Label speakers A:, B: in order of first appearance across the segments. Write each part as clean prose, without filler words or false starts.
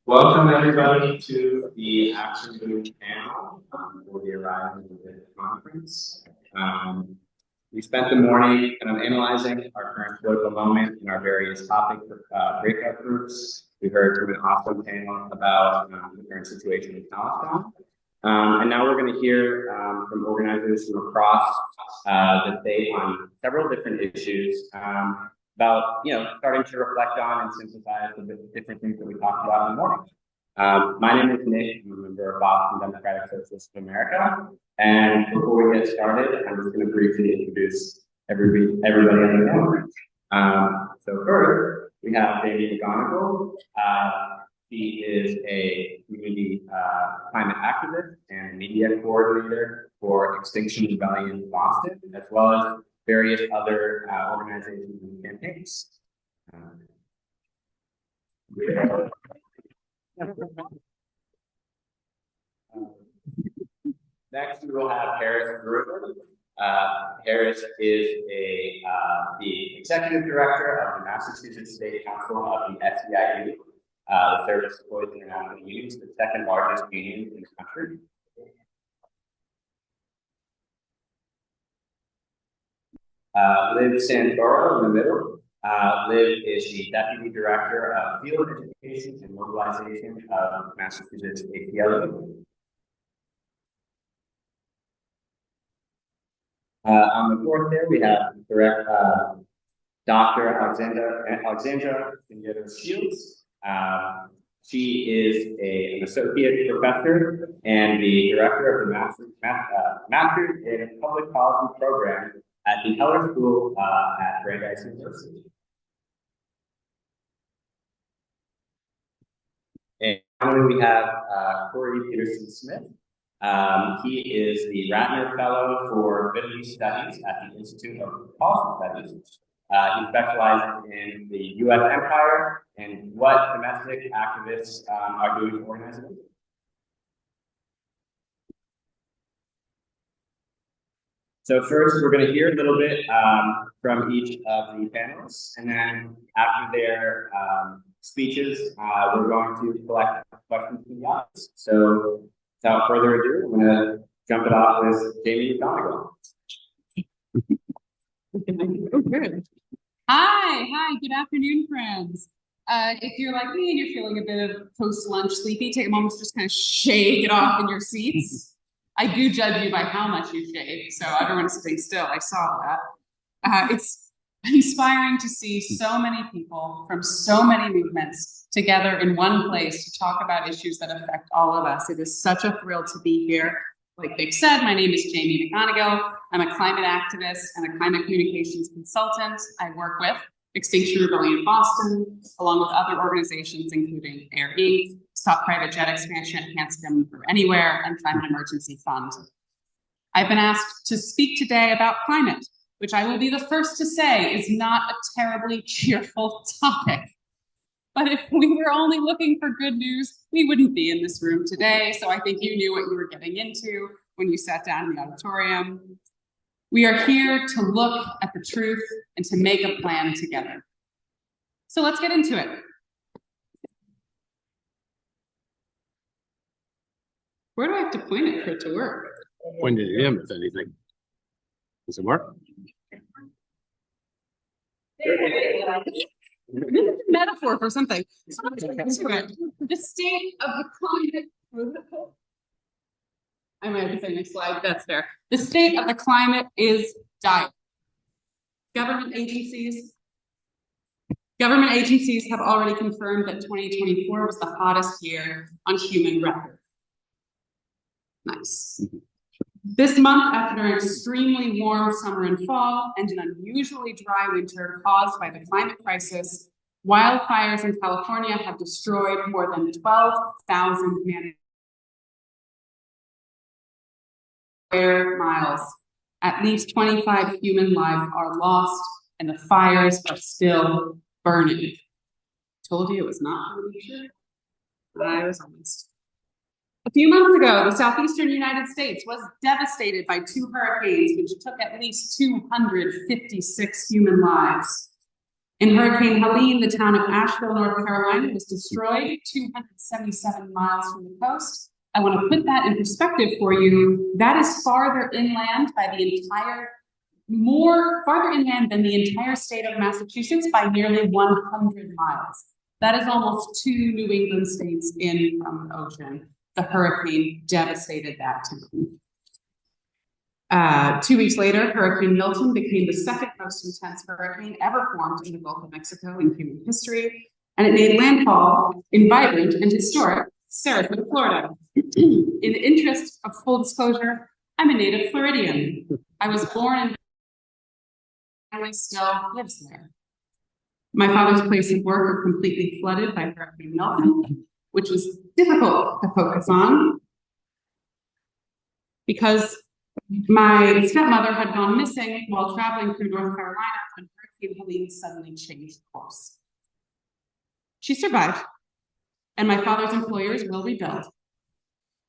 A: Welcome everybody to the afternoon panel for the Arriving at the conference. We spent the morning kind of analyzing our current political moment in our various topic breakout groups. We heard from an awesome panel about the current situation in Palestine. And now we're going to hear from organizers from across the state on several different issues about, starting to reflect on and synthesize the different things that we talked about in the morning. My name is Nick. I'm a member of Boston Democratic Socialists of America. And before we get started, I'm just going to briefly introduce everybody on the panel. So first, we have Jamie McGonigal. She is a community climate activist and media coordinator for Extinction Rebellion Boston, as well as various other organizations and campaigns. Next, we will have Harris Brewer. Harris is the executive director of the Massachusetts State Council of the SEIU, the Service Employees International Union, the second largest union in the country. Liv Santoro in the middle. Liv is the Deputy Director of Field Education and Mobilization of Massachusetts ACLU. On the fourth there, we have Dr. Alexandra Shields. She is an associate professor and the director of the Masters in Public Policy program at the Heller School at Brandeis University. And finally, we have Corey Peterson-Smith. He is the Ratner Fellow for Middle East Studies at the Institute of Policy Studies. He specializes in the U.S. empire and what domestic activists are doing to organize it. So first, we're going to hear a little bit from each of the panelists, and then after their speeches, we're going to collect questions from the audience. So without further ado, I'm going to jump it off with Jamie McGonigal.
B: Oh, good. Hi, good afternoon, friends. If you're like me and you're feeling a bit of post-lunch sleepy, take a moment to just kind of shake it off in your seats. I do judge you by how much you shake, so everyone's sitting still. I saw that. It's inspiring to see so many people from so many movements together in one place to talk about issues that affect all of us. It is such a thrill to be here. Like Vic said, my name is Jamie McGonigal. I'm a climate activist and a climate communications consultant. I work with Extinction Rebellion Boston, along with other organizations, including Air Inc., Stop Private Jet Expansion, Hanscom for Anywhere, and Climate Emergency Fund. I've been asked to speak today about climate, which I will be the first to say is not a terribly cheerful topic. But if we were only looking for good news, we wouldn't be in this room today. So I think you knew what you were getting into when you sat down in the auditorium. We are here to look at the truth and to make a plan together. So let's get into it. Where do I have to point it for it to work?
C: Point it at him, if anything. Does it work?
B: Metaphor for something. So let's get into it. The state of the climate. I might have to say next slide. That's fair. The state of the climate is dire. Government agencies have already confirmed that 2024 was the hottest year on human record. Nice. This month, after an extremely warm summer and fall and an unusually dry winter caused by the climate crisis, wildfires in California have destroyed more than 12,000 square miles. At least 25 human lives are lost, and the fires are still burning. Told you it was not sure. I was honest. A few months ago, the southeastern United States was devastated by 2 hurricanes, which took at least 256 human lives. In Hurricane Helene, the town of Asheville, North Carolina was destroyed 277 miles from the coast. I want to put that in perspective for you. That is farther inland farther inland than the entire state of Massachusetts by nearly 100 miles. That is almost 2 New England states in from the ocean. The hurricane devastated that town. 2 weeks later, Hurricane Milton became the second most intense hurricane ever formed in the Gulf of Mexico in human history, and it made landfall in vibrant and historic Sarasota, Florida. In the interest of full disclosure, I'm a native Floridian. I was born and family still lives there. My father's place of work was completely flooded by Hurricane Milton, which was difficult to focus on because my stepmother had gone missing while traveling through North Carolina when Hurricane Helene suddenly changed course. She survived, and my father's employers will rebuild.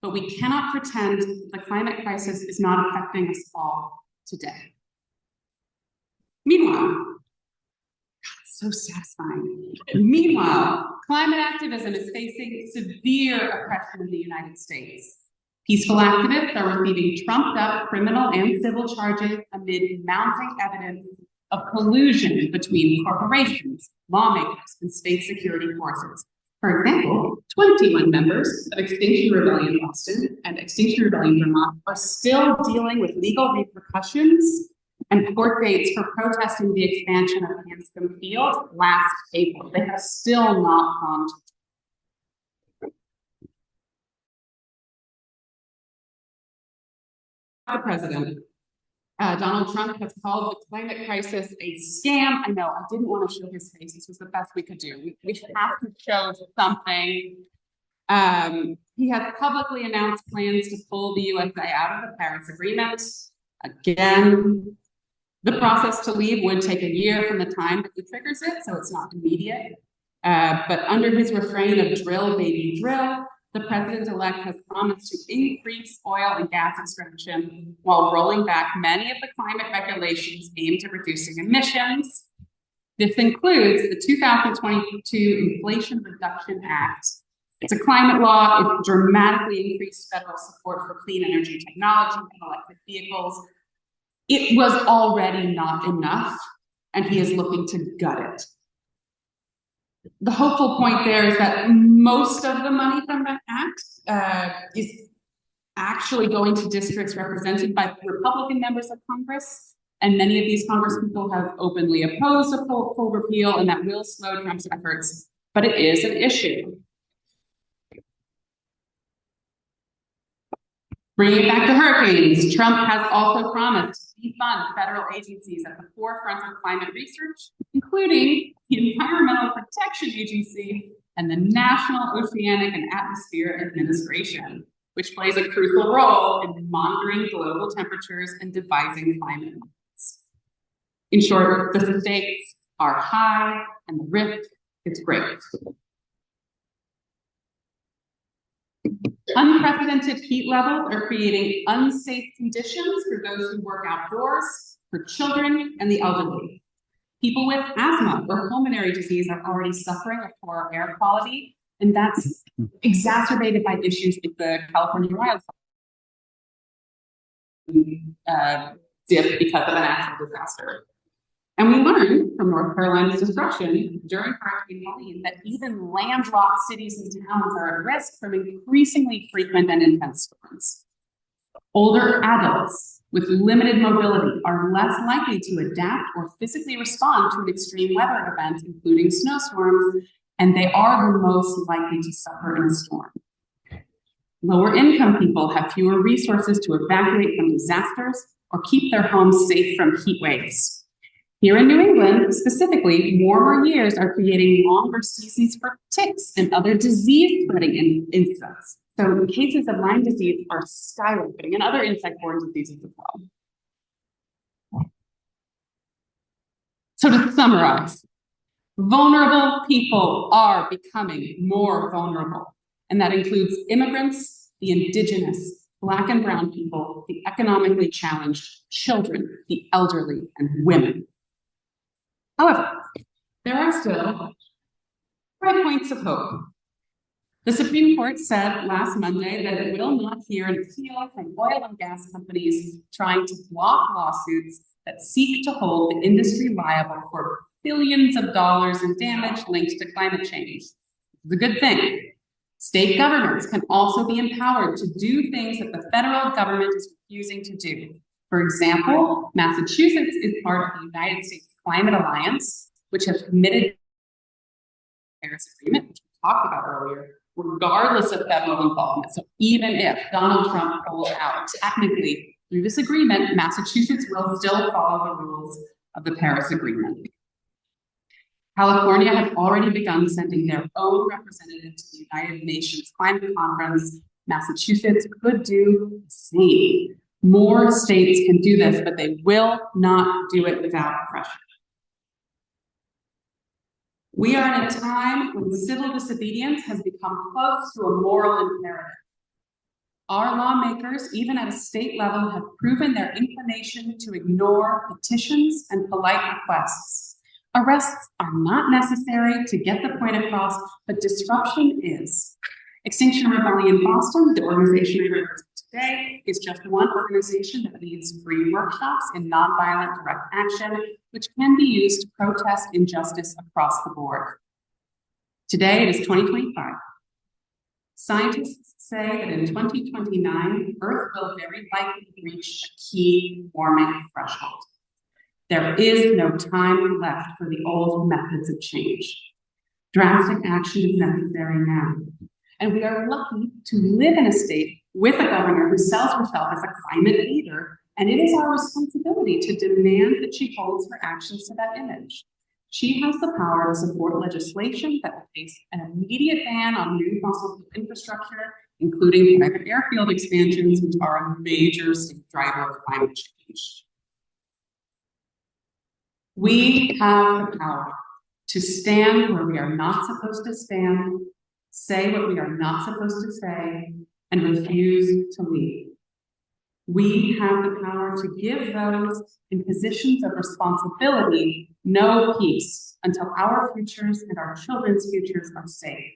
B: But we cannot pretend the climate crisis is not affecting us all today. Meanwhile, so satisfying. Meanwhile, climate activism is facing severe oppression in the United States. Peaceful activists are receiving trumped-up criminal and civil charges amid mounting evidence of collusion between corporations, lawmakers, and state security forces. For example, 21 members of Extinction Rebellion Boston and Extinction Rebellion Vermont are still dealing with legal repercussions and court dates for protesting the expansion of Hanscom Field last April. They have still not gone to the president. Donald Trump has called the climate crisis a scam. I know, I didn't want to show his face. This was the best we could do. We should have to show something. He has publicly announced plans to pull the USA out of the Paris Agreement. Again, the process to leave would take a year from the time that he triggers it, so it's not immediate. But under his refrain of drill, baby, drill, the president-elect has promised to increase oil and gas extraction while rolling back many of the climate regulations aimed at reducing emissions. This includes the 2022 Inflation Reduction Act. It's a climate law. It dramatically increased federal support for clean energy technology and electric vehicles. It was already not enough, and he is looking to gut it. The hopeful point there is that most of the money from that act is actually going to districts represented by Republican members of Congress, and many of these congresspeople have openly opposed a full repeal, and that will slow Trump's efforts, but it is an issue. Bringing it back to hurricanes, Trump has also promised to defund federal agencies at the forefront of climate research, including the Environmental Protection Agency and the National Oceanic and Atmospheric Administration, which plays a crucial role in monitoring global temperatures and devising climate models. In short, the stakes are high and the risk is great. Unprecedented heat levels are creating unsafe conditions for those who work outdoors, for children, and the elderly. People with asthma or pulmonary disease are already suffering a poor air quality, and that's exacerbated by issues with the California wildfire dip because of a natural disaster. And we learned from North Carolina's destruction during Hurricane Helene that even landlocked cities and towns are at risk from increasingly frequent and intense storms. Older adults with limited mobility are less likely to adapt or physically respond to an extreme weather event, including snowstorms, and they are the most likely to suffer in a storm. Lower income people have fewer resources to evacuate from disasters or keep their homes safe from heat waves. Here in New England, specifically, warmer years are creating longer seasons for ticks and other disease-spreading insects. So cases of Lyme disease are skyrocketing and other insect-borne diseases as well. So to summarize, vulnerable people are becoming more vulnerable, and that includes immigrants, the indigenous, Black and brown people, the economically challenged, children, the elderly, and women. However, there are still bright points of hope. The Supreme Court said last Monday that it will not hear an appeal from oil and gas companies trying to block lawsuits that seek to hold the industry liable for billions of dollars in damage linked to climate change. It's a good thing. State governments can also be empowered to do things that the federal government is refusing to do. For example, Massachusetts is part of the United States Climate Alliance, which has committed to the Paris Agreement, which we talked about earlier, regardless of federal involvement. So even if Donald Trump pulls out, technically, through this agreement, Massachusetts will still follow the rules of the Paris Agreement. California has already begun sending their own representative to the United Nations Climate Conference. Massachusetts could do the same. More states can do this, but they will not do it without pressure. We are in a time when civil disobedience has become close to a moral imperative. Our lawmakers, even at a state level, have proven their inclination to ignore petitions and polite requests. Arrests are not necessary to get the point across, but disruption is. Extinction Rebellion Boston, the organization we represent today, is just one organization that leads free workshops in nonviolent direct action, which can be used to protest injustice across the board. Today, it is 2025. Scientists say that in 2029, Earth will very likely reach a key warming threshold. There is no time left for the old methods of change. Drastic action is necessary now. And we are lucky to live in a state with a governor who sells herself as a climate leader, and it is our responsibility to demand that she holds her actions to that image. She has the power to support legislation that will face an immediate ban on new fossil fuel infrastructure, including private airfield expansions, which are a major driver of climate change. We have the power to stand where we are not supposed to stand, say what we are not supposed to say, and refuse to lead. We have the power to give those in positions of responsibility no peace until our futures and our children's futures are safe.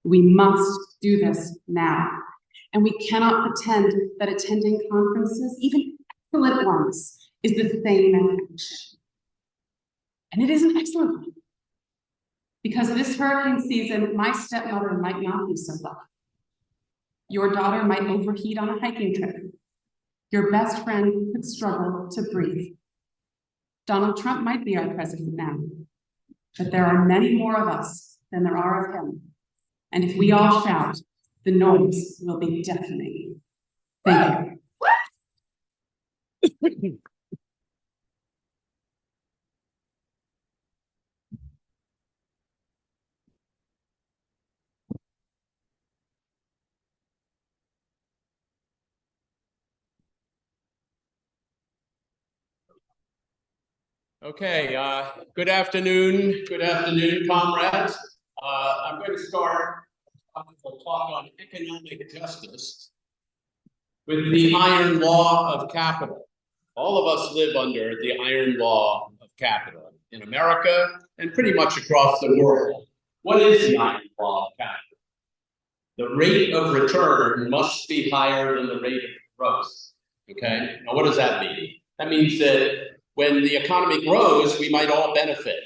B: We must do this now. And we cannot pretend that attending conferences, even excellent ones, is the same as action. And it is an excellent one. Because this hurricane season, my stepmother might not be so lucky. Your daughter might overheat on a hiking trip. Your best friend could struggle to breathe. Donald Trump might be our president now, but there are many more of us than there are of him. And if we all shout, the noise will be deafening. Thank you.
C: Okay, good afternoon, comrades. I'm going to start a talk on economic justice with the iron law of capital. All of us live under the iron law of capital in America and pretty much across the world. What is the iron law of capital? The rate of return must be higher than the rate of growth. Okay, now what does that mean? That means that when the economy grows, we might all benefit.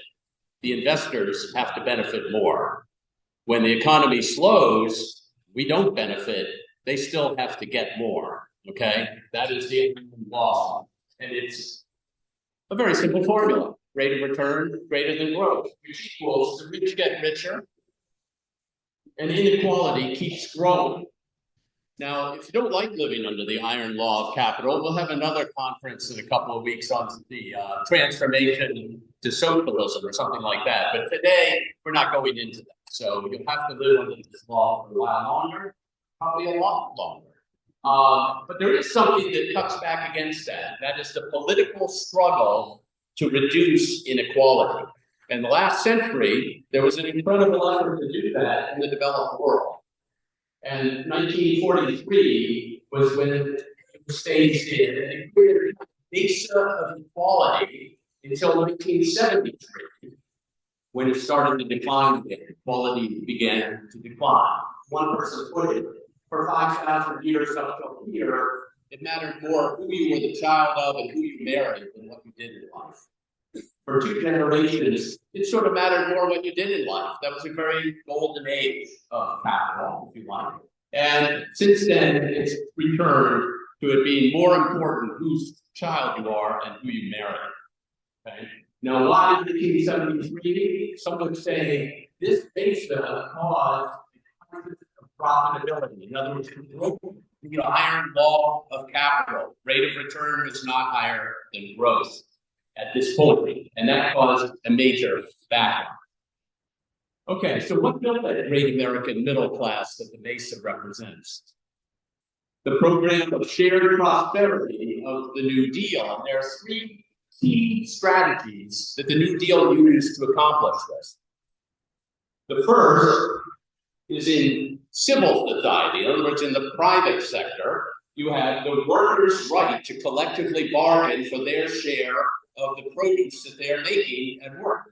C: The investors have to benefit more. When the economy slows, we don't benefit. They still have to get more, okay? That is the law. And it's a very simple formula. Rate of return greater than growth, which equals the rich get richer and inequality keeps growing. Now, if you don't like living under the iron law of capital, we'll have another conference in a couple of weeks on the transformation to socialism or something like that. But today, we're not going into that. So you'll have to live under this law for a while longer, probably a lot longer. But there is something that cuts back against that. That is the political struggle to reduce inequality. In the last century, there was an incredible effort to do that in the developed world. And 1943 was when it was staged in, and it created a base of equality until 1973, when it started to decline again, quality began to decline. One person put it, for 5,000 years up till here, it mattered more who you were the child of and who you married than what you did in life. For 2 generations, it sort of mattered more what you did in life. That was a very golden age of capital, if you like. And since then, it's returned to it being more important whose child you are and who you marry. Okay? Now, why did 1873? Some would say this data caused a crisis of profitability. In other words, the iron law of capital. Rate of return is not higher than growth at this point, and that caused a major backlash. Okay, so what built that great American middle class that the Mesa represents? The program of shared prosperity of the New Deal. And there are 3 key strategies that the New Deal used to accomplish this. The first is in civil society. In other words, in the private sector, you have the workers' right to collectively bargain for their share of the produce that they're making at work.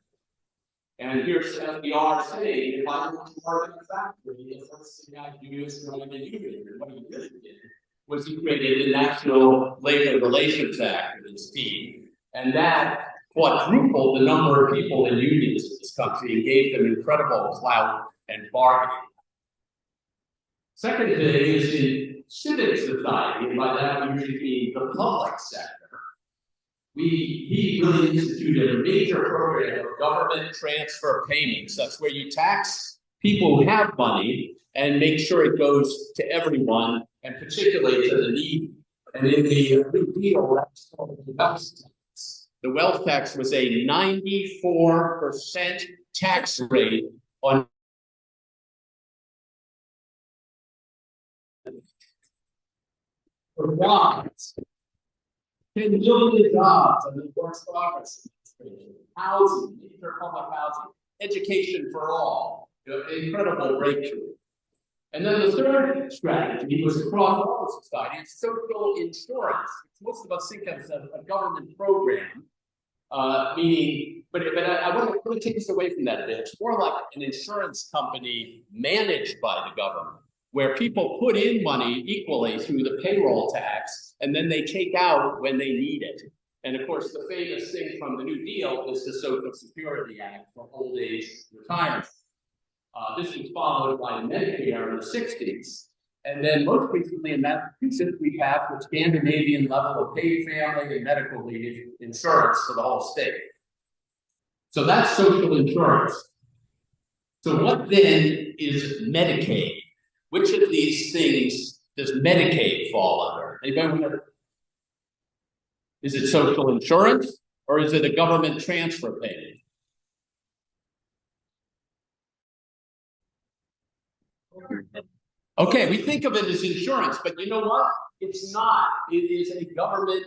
C: And here's FDR saying, if I want to work in a factory, the first thing I do is join the union. And what he really did was he created the National Labor Relations Act with his team. And that quadrupled the number of people in unions in this country and gave them incredible clout and bargaining. Second thing is in civic society, and by that we usually mean the public sector. He really instituted a major program of government transfer payments. That's where you tax people who have money and make sure it goes to everyone, and particularly to the needy. And in the New Deal, that's called the wealth tax. The wealth tax was a 94% tax rate on jobs. 10 million jobs in the Works Progress Administration, housing, major public housing, education for all, incredible breakthrough. And then the third strategy was across all of society, it's social insurance, which most of us think of as a government program, meaning, but I want to take us away from that a bit. It's more like an insurance company managed by the government, where people put in money equally through the payroll tax, and then they take out when they need it. And of course, the famous thing from the New Deal is the Social Security Act for old age retirement. This was followed by Medicare in the 60s. And then most recently in Massachusetts, we have the Scandinavian level of paid family and medical leave insurance for the whole state. So that's social insurance. So what then is Medicaid? Which of these things does Medicaid fall under? Anybody know? Is it social insurance or is it a government transfer payment? Okay, we think of it as insurance, but you know what? It's not. It is a government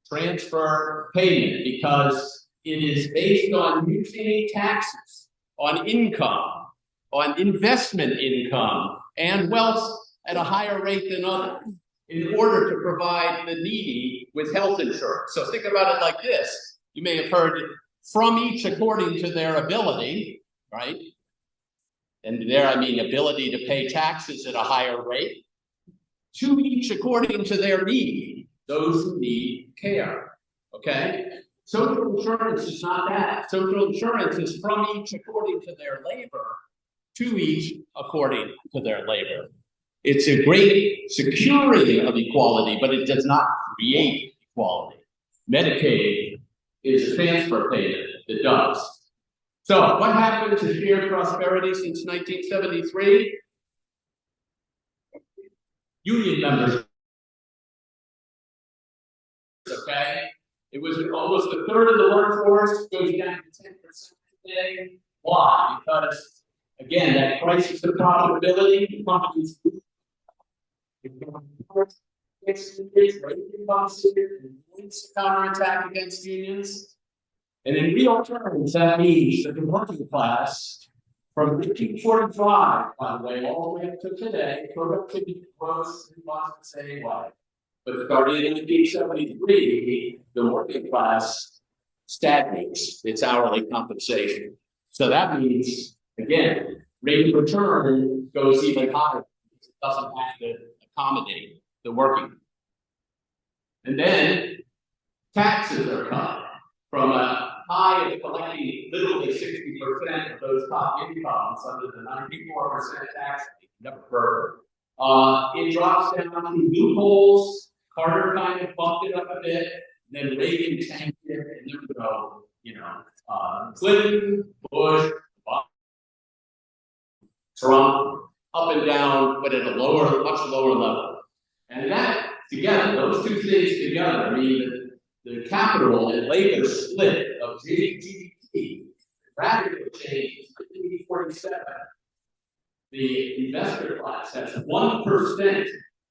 C: transfer payment because it is based on using taxes, on income, on investment income, and wealth at a higher rate than others in order to provide the needy with health insurance. So think about it like this. You may have heard from each according to their ability, right? And there I mean ability to pay taxes at a higher rate. To each according to their need, those who need care, okay? Social insurance is not that. Social insurance is from each according to their labor, to each according to their labor. It's a great security of equality, but it does not create equality. Medicaid is a transfer payment that does. So what happened to shared prosperity since 1973? Union membership. Okay? It was almost a third of the workforce, goes down to 10% today. Why? Because, again, that crisis of profitability, companies counterattack against unions. And in real terms, that means that the working class, from 1945, by the way, all the way up to today, productivity grows in the same way. But starting in 1973, the working class stagnates its hourly compensation. So that means, again, rate of return goes even higher. It doesn't have to accommodate the working. And then taxes are cut from a high of collecting literally 60% of those top incomes under the 94% tax rate, never perfect. It drops down to loopholes. Carter kind of bumped it up a bit, then Reagan tanked it, and then we go, Clinton, Bush, Trump, up and down, but at a lower, much lower level. And that together, those two things together mean that the capital and labor split of GDP radically changed in 1947. The investor class has 1%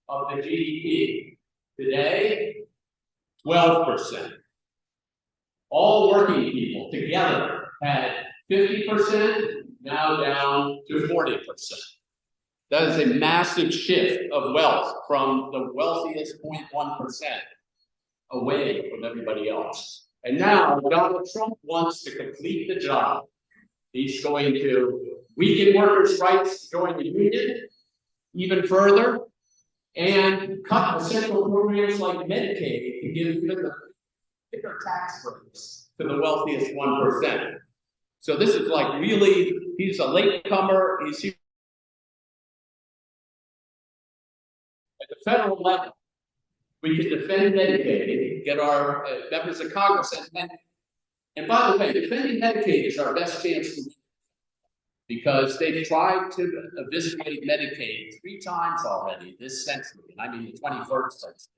C: of the GDP. Today, 12%. All working people together had 50%, now down to 40%. That is a massive shift of wealth from the wealthiest 0.1% away from everybody else. And now Donald Trump wants to complete the job. He's going to weaken workers' rights to join the union even further and cut essential programs like Medicaid to give the bigger tax breaks to the wealthiest 1%. So this is like really, he's a latecomer. He's here at the federal level. We can defend Medicaid, get our members of Congress, and by the way, defending Medicaid is our best chance to win, because they've tried to eviscerate Medicaid 3 times already this century, and I mean the 21st century,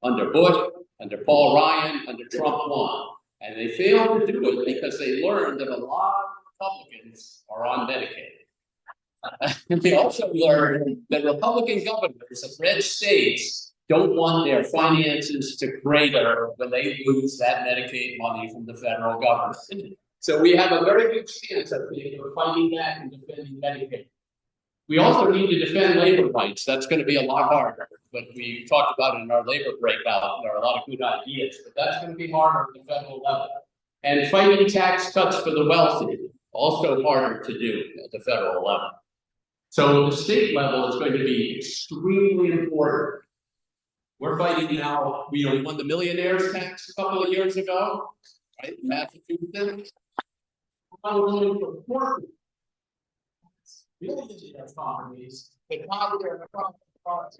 C: under Bush, under Paul Ryan, under Trump 1. And they failed to do it because they learned that a lot of Republicans are on Medicaid. And they also learned that Republican governors of red states don't want their finances to crater when they lose that Medicaid money from the federal government. So we have a very good chance of fighting back and defending Medicaid. We also need to defend labor rights. That's going to be a lot harder, but we talked about it in our labor breakout. There are a lot of good ideas, but that's going to be harder at the federal level. And fighting tax cuts for the wealthy, also harder to do at the federal level. So the state level is going to be extremely important. We're fighting now, we won the millionaires tax a couple of years ago, right? Massachusetts. We're going for corporate millionaire economies that have their products.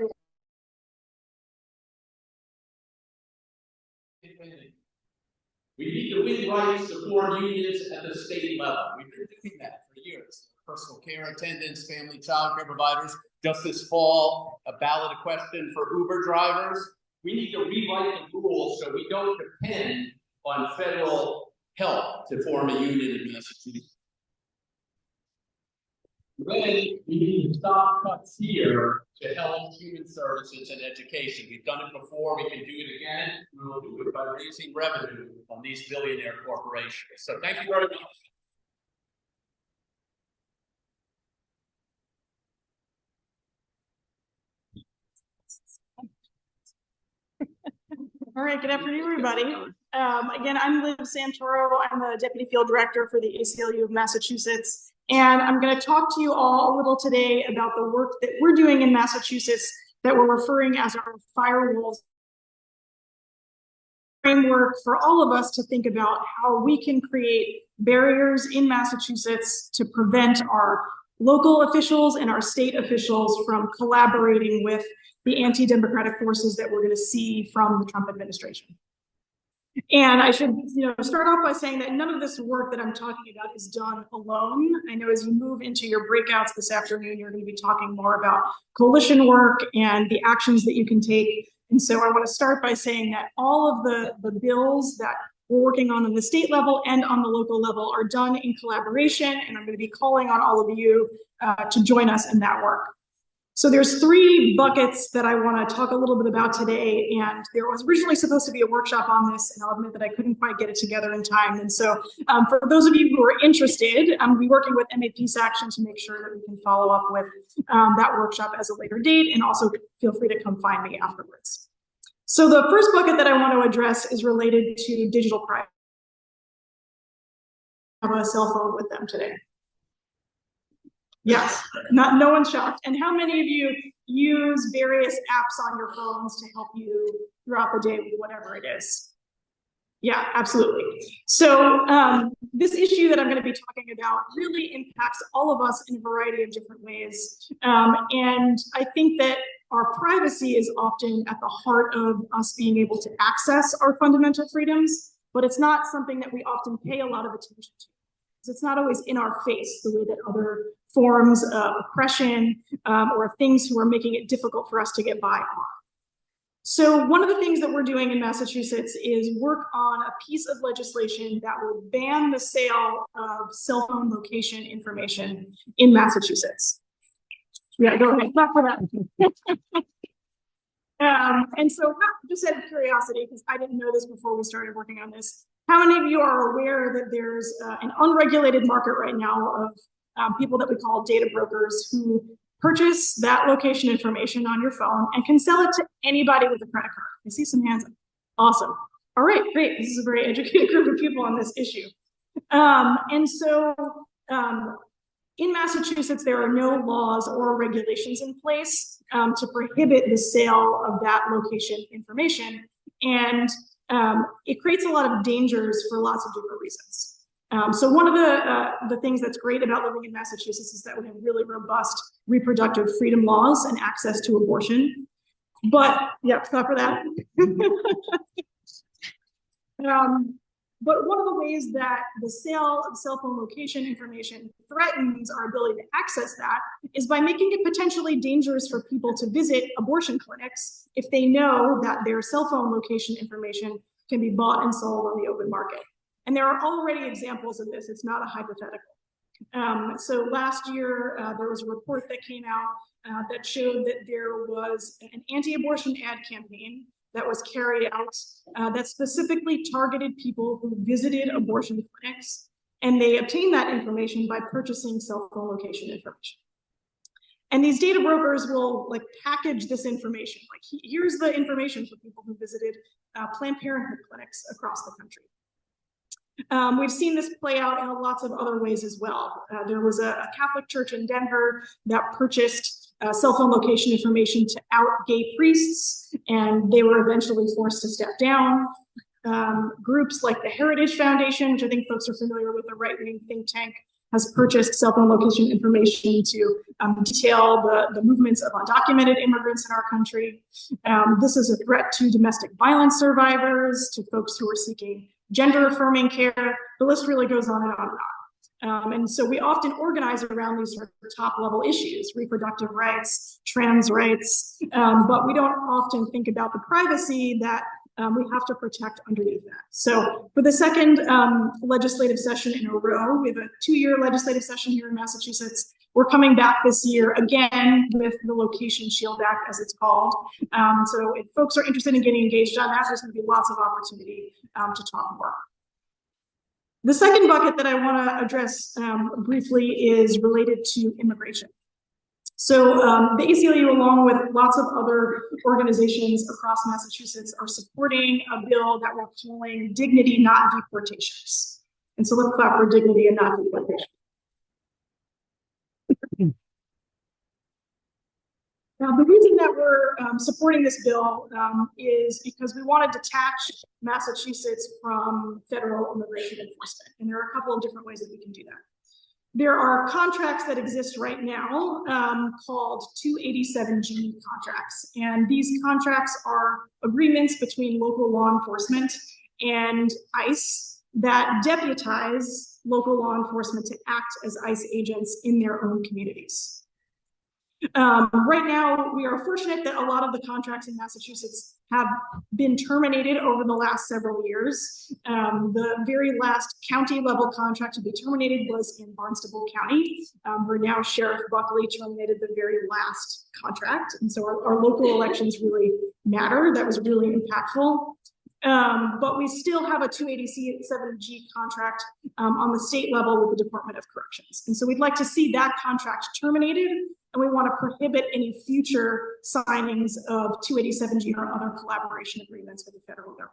C: We need to win rights to form unions at the state level. We've been doing that for years. Personal care attendants, family child care providers. Just this fall, a ballot question for Uber drivers. We need to rewrite the rules so we don't depend on federal help to form a union in Massachusetts. Then we need to stop cuts here to health, human services, and education. We've done it before, we can do it again. We will do it by raising revenue on these billionaire corporations. So thank you very much.
D: All right, good afternoon, everybody. Again, I'm Liv Santoro. I'm the Deputy Field Director for the ACLU of Massachusetts. And I'm going to talk to you all a little today about the work that we're doing in Massachusetts that we're referring as our firewalls framework for all of us to think about how we can create barriers in Massachusetts to prevent our local officials and our state officials from collaborating with the anti-democratic forces that we're going to see from the Trump administration. And I should, start off by saying that none of this work that I'm talking about is done alone. I know as you move into your breakouts this afternoon, you're going to be talking more about coalition work and the actions that you can take. And so I want to start by saying that all of the bills that we're working on the state level and on the local level are done in collaboration. And I'm going to be calling on all of you to join us in that work. So there's 3 buckets that I want to talk a little bit about today, and there was originally supposed to be a workshop on this, and I'll admit that I couldn't quite get it together in time. And so for those of you who are interested, I'm be working with MAPSAction to make sure that we can follow up with that workshop as a later date, and also feel free to come find me afterwards. So the first bucket that I want to address is related to digital privacy. have a cell phone with them today? Yes, no one's shocked. And how many of you use various apps on your phones to help you throughout the day with whatever it is? Yeah, absolutely. So this issue that I'm going to be talking about really impacts all of us in a variety of different ways. And I think that our privacy is often at the heart of us being able to access our fundamental freedoms, but it's not something that we often pay a lot of attention to. It's not always in our face the way that other forms of oppression or things who are making it difficult for us to get by are. So one of the things that we're doing in Massachusetts is work on a piece of legislation that will ban the sale of cell phone location information in Massachusetts. Yeah, go ahead, clap for that. And so just out of curiosity, because I didn't know this before we started working on this, how many of you are aware that there's an unregulated market right now of people that we call data brokers who purchase that location information on your phone and can sell it to anybody with a credit card? I see some hands up. Awesome. All right, great. This is a very educated group of people on this issue. And so in Massachusetts, there are no laws or regulations in place to prohibit the sale of that location information. And it creates a lot of dangers for lots of different reasons. So one of the things that's great about living in Massachusetts is that we have really robust reproductive freedom laws and access to abortion. But yeah, clap for that. But one of the ways that the sale of cell phone location information threatens our ability to access that is by making it potentially dangerous for people to visit abortion clinics if they know that their cell phone location information can be bought and sold on the open market. And there are already examples of this. It's not a hypothetical. So last year, there was a report that came out that showed that there was an anti-abortion ad campaign that was carried out that specifically targeted people who visited abortion clinics, and they obtained that information by purchasing cell phone location information. And these data brokers will package this information. Here's the information for people who visited Planned Parenthood clinics across the country. We've seen this play out in lots of other ways as well. There was a Catholic church in Denver that purchased cell phone location information to out gay priests, and they were eventually forced to step down. Groups like the Heritage Foundation, which I think folks are familiar with, a right-wing think tank, has purchased cell phone location information to detail the movements of undocumented immigrants in our country. This is a threat to domestic violence survivors, to folks who are seeking gender-affirming care. The list really goes on and on and on. And so we often organize around these sort of top-level issues, reproductive rights, trans rights, but we don't often think about the privacy that we have to protect underneath that. So for the second legislative session in a row, we have a 2-year legislative session here in Massachusetts. We're coming back this year again with the Location Shield Act, as it's called. So if folks are interested in getting engaged on that, there's going to be lots of opportunity to talk more. The second bucket that I want to address briefly is related to immigration. So the ACLU, along with lots of other organizations across Massachusetts, are supporting a bill that we're calling Dignity, Not Deportations. And so let's clap for dignity and not deportation. Now, the reason that we're supporting this bill is because we want to detach Massachusetts from federal immigration enforcement. And there are a couple of different ways that we can do that. There are contracts that exist right now called 287G contracts. And these contracts are agreements between local law enforcement and ICE that deputize local law enforcement to act as ICE agents in their own communities. Right now, we are fortunate that a lot of the contracts in Massachusetts have been terminated over the last several years. The very last county level contract to be terminated was in Barnstable County, where now Sheriff Buckley terminated the very last contract. And so our local elections really matter. That was really impactful. But we still have a 287G contract on the state level with the Department of Corrections. And so we'd like to see that contract terminated, and we want to prohibit any future signings of 287G or other collaboration agreements with the federal government.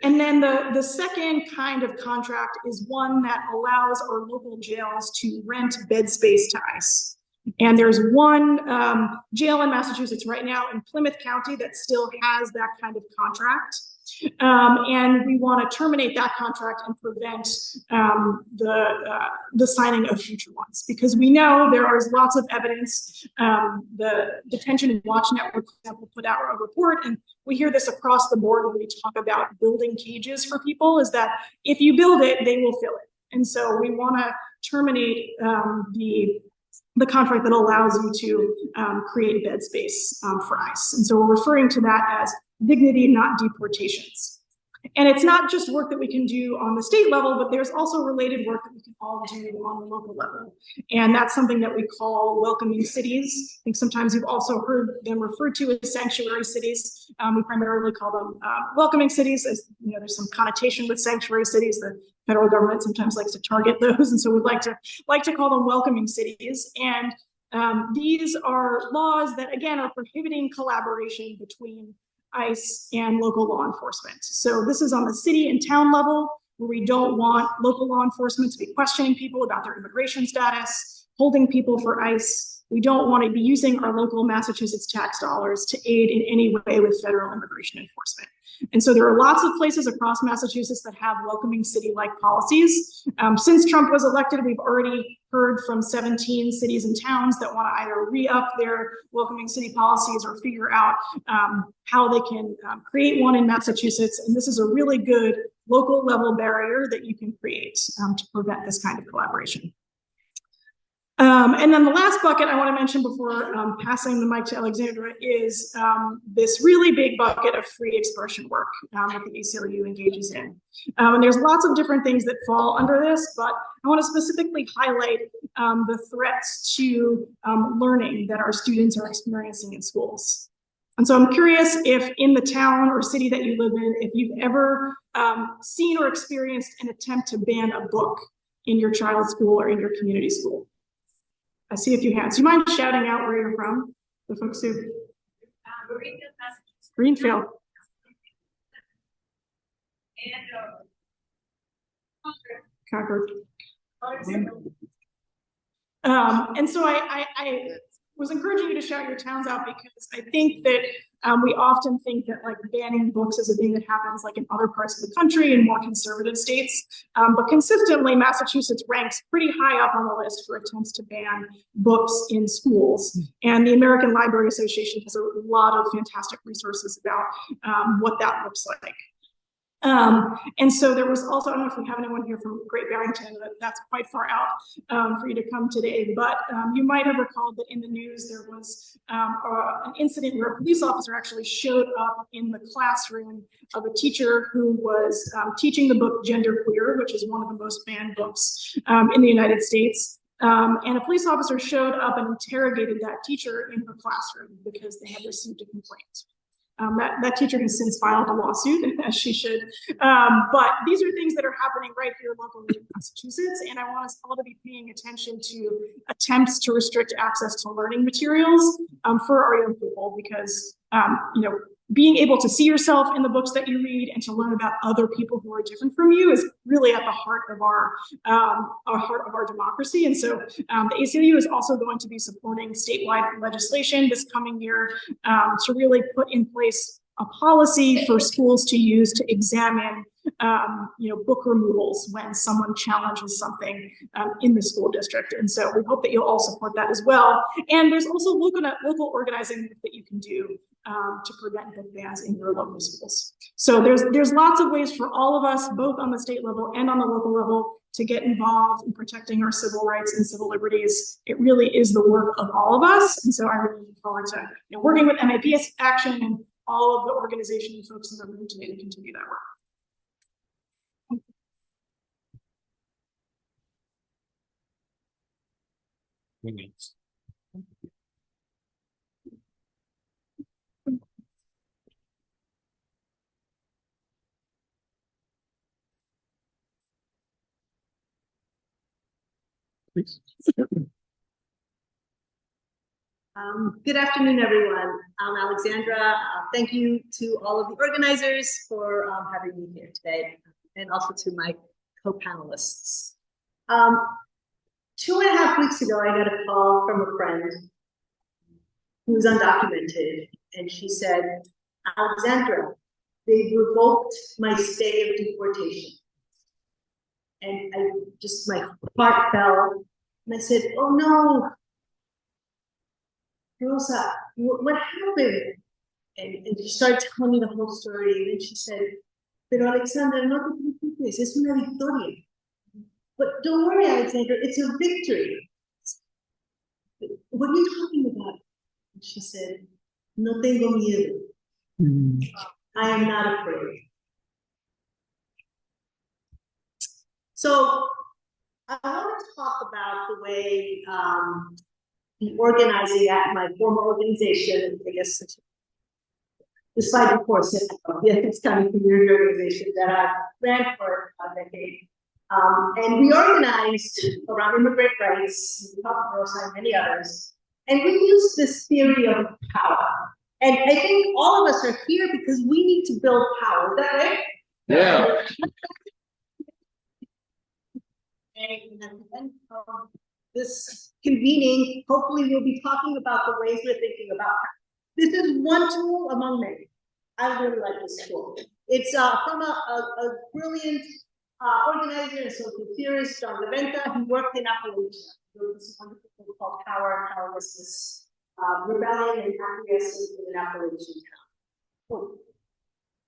D: And then the second kind of contract is one that allows our local jails to rent bed space to ICE. And there's one jail in Massachusetts right now in Plymouth County that still has that kind of contract. And we want to terminate that contract and prevent the signing of future ones, because we know there is lots of evidence. The Detention and Watch Network, for example, put out a report, and we hear this across the board when we talk about building cages for people, is that if you build it, they will fill it. And so we want to terminate the contract that allows you to create bed space for ICE. And so we're referring to that as dignity, not deportations. And it's not just work that we can do on the state level, but there's also related work that we can all do on the local level. And that's something that we call welcoming cities. I think sometimes you've also heard them referred to as sanctuary cities. We primarily call them welcoming cities, as you know, there's some connotation with sanctuary cities. The federal government sometimes likes to target those, and so we'd like to call them welcoming cities. And these are laws that, again, are prohibiting collaboration between ICE and local law enforcement. So this is on the city and town level, where we don't want local law enforcement to be questioning people about their immigration status, holding people for ICE. We don't want to be using our local Massachusetts tax dollars to aid in any way with federal immigration enforcement. And so there are lots of places across Massachusetts that have welcoming city-like policies. Since Trump was elected, we've already heard from 17 cities and towns that want to either re-up their welcoming city policies or figure out how they can create one in Massachusetts. And this is a really good local level barrier that you can create to prevent this kind of collaboration. And then the last bucket I want to mention before passing the mic to Alexandra is this really big bucket of free expression work that the ACLU engages in. And there's lots of different things that fall under this, but I want to specifically highlight the threats to learning that our students are experiencing in schools. And so I'm curious if in the town or city that you live in, if you've ever seen or experienced an attempt to ban a book in your child's school or in your community school. I see a few hands. Do you mind shouting out where you're from? The folks who.
E: Greenfield, Massachusetts.
D: Greenfield.
E: And
D: Concord. And so I was encouraging you to shout your towns out, because I think that we often think that like banning books is a thing that happens like in other parts of the country in more conservative states. But consistently, Massachusetts ranks pretty high up on the list for attempts to ban books in schools. And the American Library Association has a lot of fantastic resources about what that looks like. And so there was also, I don't know if we have anyone here from Great Barrington, that's quite far out for you to come today, but you might have recalled that in the news there was an incident where a police officer actually showed up in the classroom of a teacher who was teaching the book Genderqueer, which is one of the most banned books in the United States. And a police officer showed up and interrogated that teacher in her classroom because they had received a complaint. That teacher has since filed a lawsuit, as she should. But these are things that are happening right here locally in Massachusetts, and I want us all to be paying attention to attempts to restrict access to learning materials for our young people, because you know, being able to see yourself in the books that you read and to learn about other people who are different from you is really at the heart of our democracy. And so the ACLU is also going to be supporting statewide legislation this coming year to really put in place a policy for schools to use to examine book removals when someone challenges something in the school district. And so we hope that you'll all support that as well. And there's also local organizing that you can do to prevent book bans in your local schools. So there's lots of ways for all of us, both on the state level and on the local level, to get involved in protecting our civil rights and civil liberties. It really is the work of all of us. And so I really look forward to working with MAPS Action and all of the organization and folks in the room today to continue that work.
C: Please.
F: Good afternoon, everyone. I'm Alexandra. Thank you to all of the organizers for having me here today, and also to my co-panelists. 2.5 weeks ago, I got a call from a friend who was undocumented, and she said, Alexandra, they revoked my stay of deportation. And my heart fell, and I said, oh no, Rosa, what happened? And she started telling me the whole story, and then she said, pero Alexandra, no te preocupes, es una victoria. But don't worry, Alexandra, it's a victory. What are you talking about? And she said, no tengo miedo. I am not afraid. So I want to talk about the way the organizing at my former organization, I guess the slide before said, the Ethics County Community Organization that I ran for a decade. And we organized around immigrant rights, we talked about Rosa and many others, and we used this theory of power. And I think all of us are here because we need to build power. Is that right?
C: Yeah.
F: And at the end of this convening, hopefully we'll be talking about the ways we're thinking about power. This is one tool among many. I really like this tool. It's from a brilliant organizer and social theorist, John LaVenta. He worked in Appalachia. He wrote this wonderful book called Power and Powerlessness, Rebellion and Acquiescence in an Appalachian Town. Oh,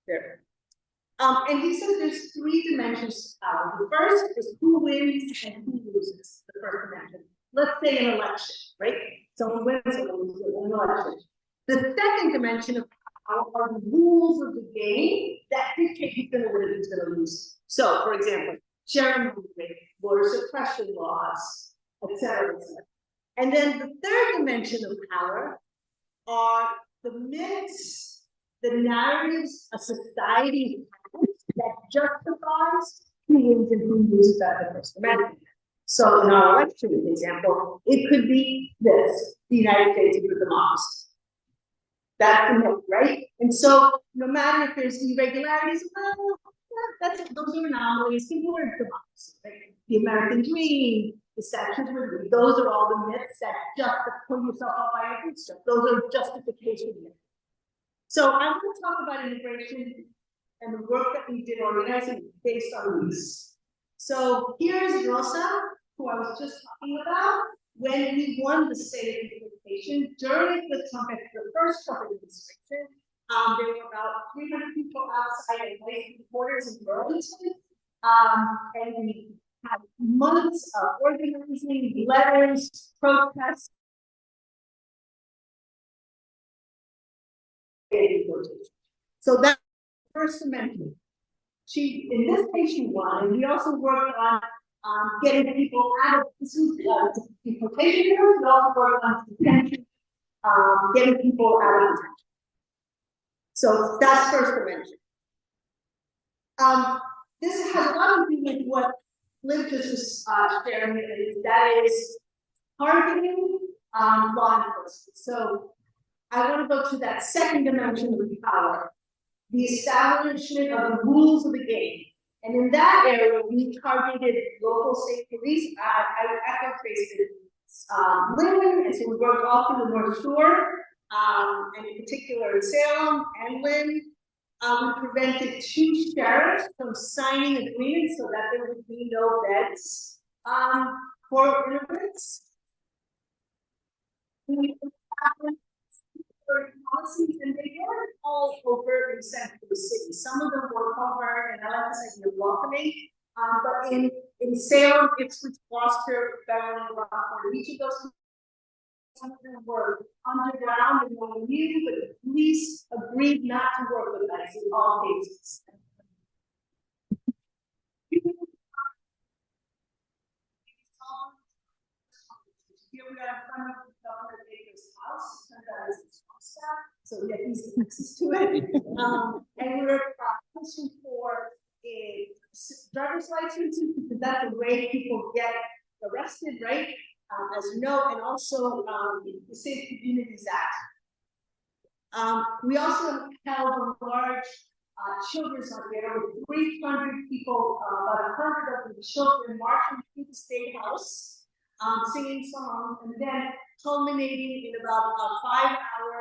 F: there. And he says there's 3 dimensions to power. The first is who wins and who loses, the first dimension. Let's say an election, right? Someone wins, someone loses an election. The second dimension of power are the rules of the game that dictate who's going to win and who's going to lose. So, for example, gerrymandering, voter suppression laws, etc. And then the third dimension of power are the myths, the narratives a society has that justifies who wins and who loses at the First Amendment. So, in our election, for example, it could be this: the United States is a democracy. That's the myth, right? And so, no matter if there's irregularities, well, those are anomalies. People are democracy, right? The American dream, the Statue of Liberty, those are all the myths that just pull yourself up by your bootstraps. Those are justification myths. So I'm going to talk about immigration and the work that we did organizing based on these. So here's Rosa, who I was just talking about, when we won the state of deportation during the first Trump administration. There were about 300 people outside of the borders in Burlington, and we had months of organizing, letters, protests. So that's the First Amendment. In this case, she won, and we also worked on getting people out of deportation, we also worked on detention, getting people out of detention. So that's First Amendment. This has a lot to do with what Liv just was sharing, that is targeting law enforcement. So I want to go to that second dimension of power, the establishment of the rules of the game. And in that area, we targeted local state police. I based in Lynn, and so we worked all through the North Shore, and in particular in Salem and Lynn. We prevented 2 sheriffs from signing agreements so that there would be no beds for immigrants. Policies, and they weren't all overtly sent to the city. Some of them were covered, and I like this idea of welcoming. But in Salem, Ipswich, Gloucester, Beverly, Rockford, each of those, some of them were underground and no one knew, but the police agreed not to work with us in all cases. Here we are in front of Governor Baker's house. So we have easy access to it. And we were pushing for a driver's license because that's the way people get arrested, right? as you know, and also, the Safe Communities Act. We also held a large, children's march. We had over 300 people, about 100 of the children marching through the State House, singing songs, and then culminating in about a 5-hour,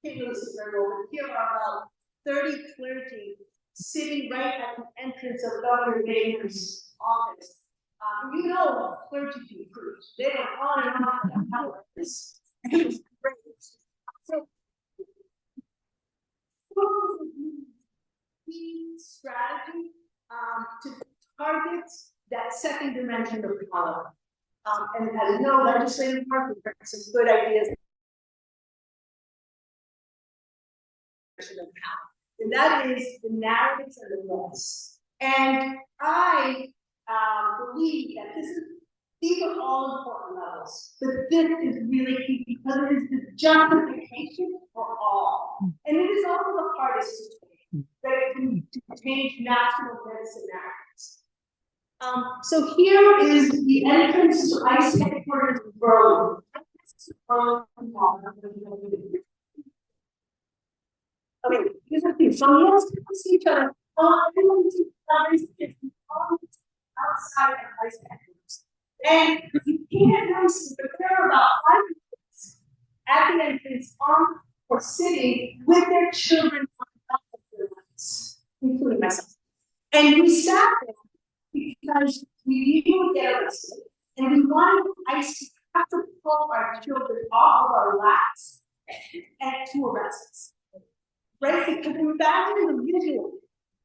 F: can't really sit very well, but here are about 30 clergy sitting right at the entrance of Governor Baker's office. You know, clergy can preach. They were on and on for hours. It was great. So, key strategy to target that second dimension of power. And as you know, legislative work, we've got some good ideas. And that is the narratives and the myths. And I believe that these are all important levels, but this is really key because it is the justification for all. And it is also the hardest to change, but it can change national myths and narratives. So here is the entrance to ICE headquarters in Berlin. Okay, here's the thing. So we asked to see each other outside of ICE headquarters. And you can't really see, but there are about 5 kids at the entrance or sitting with their children on top of their laps, including myself. And we sat there because we knew we would get arrested, and we wanted ICE to have to pull our children off of our laps and to arrest us. Right? Because imagine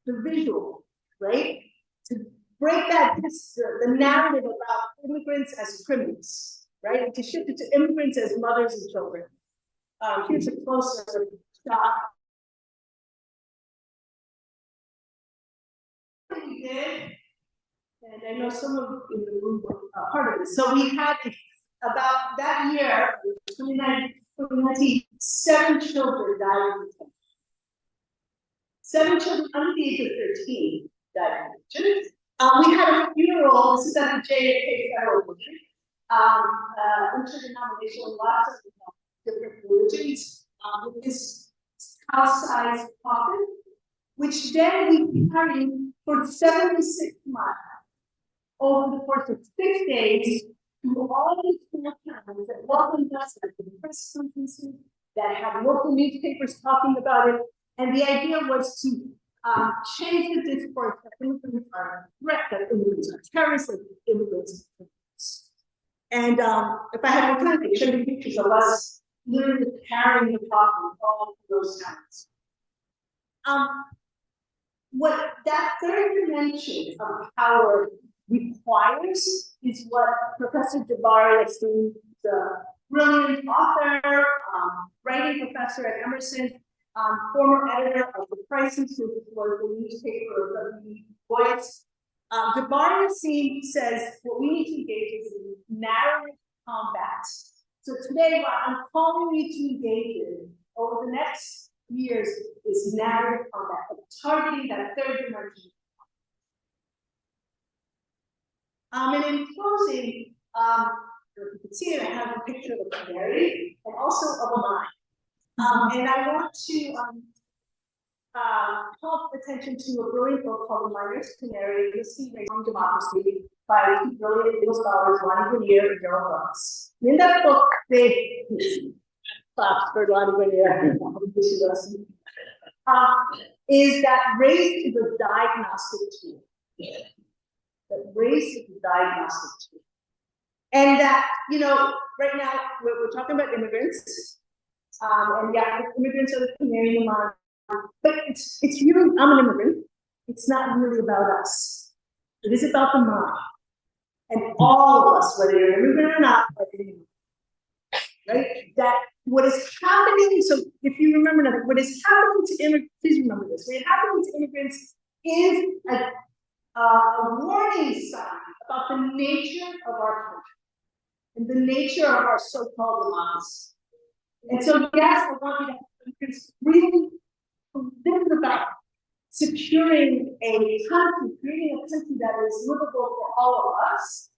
F: the visual, right? To break that, the narrative about immigrants as criminals, right? And to shift it to immigrants as mothers and children. Here's a closer shot. We did, and I know some of you in the room were part of this. So we had about that year, 2019, 7 children died in detention. 7 children under the age of 13 died in detention. We had a funeral. This is at the JFK Federal Building. Interdenominational, lots of different religions. With this house-sized coffin, which then we carried for 76 miles over the course of 6 days through all these small towns that welcomed us at the press conferences, that have local newspapers talking about it. And the idea was to change the discourse that immigrants are a threat, that immigrants are terrorists, that immigrants are terrorists. And if I had more time, I could show you pictures of us literally carrying the coffin all those towns. What that third dimension of power requires is what Professor Jabari, the brilliant author, writing professor at Emerson, former editor of The Crisis, which was the newspaper of W. Boyce. Jabari says what we need to engage is in narrative combat. So today, what I'm calling you to engage in over the next years is narrative combat, targeting that third dimension. And in closing, you can see I have a picture of a canary and also of a mine. And I want to call attention to a brilliant book called The Miner's Canary, Risking Raising Democracy by 2 brilliant legal scholars, Lonnie Grenier and Darrell Brooks. In that book, they for Lonnie Grenier is that race is a diagnostic tool. That race is a diagnostic tool. And that, you know, right now we're talking about immigrants. And yeah, immigrants are the canary in the mine. But it's really, I'm an immigrant. It's not really about us. It is about the mind. And all of us, whether you're an immigrant or not, are immigrants. Right? That what is happening, so if you remember nothing, what is happening to immigrants, please remember this, what is happening to immigrants is a warning sign about the nature of our country and the nature of our so-called democracy. And so, yes, I want you to have really think about securing a country, creating a country that is livable for all of us.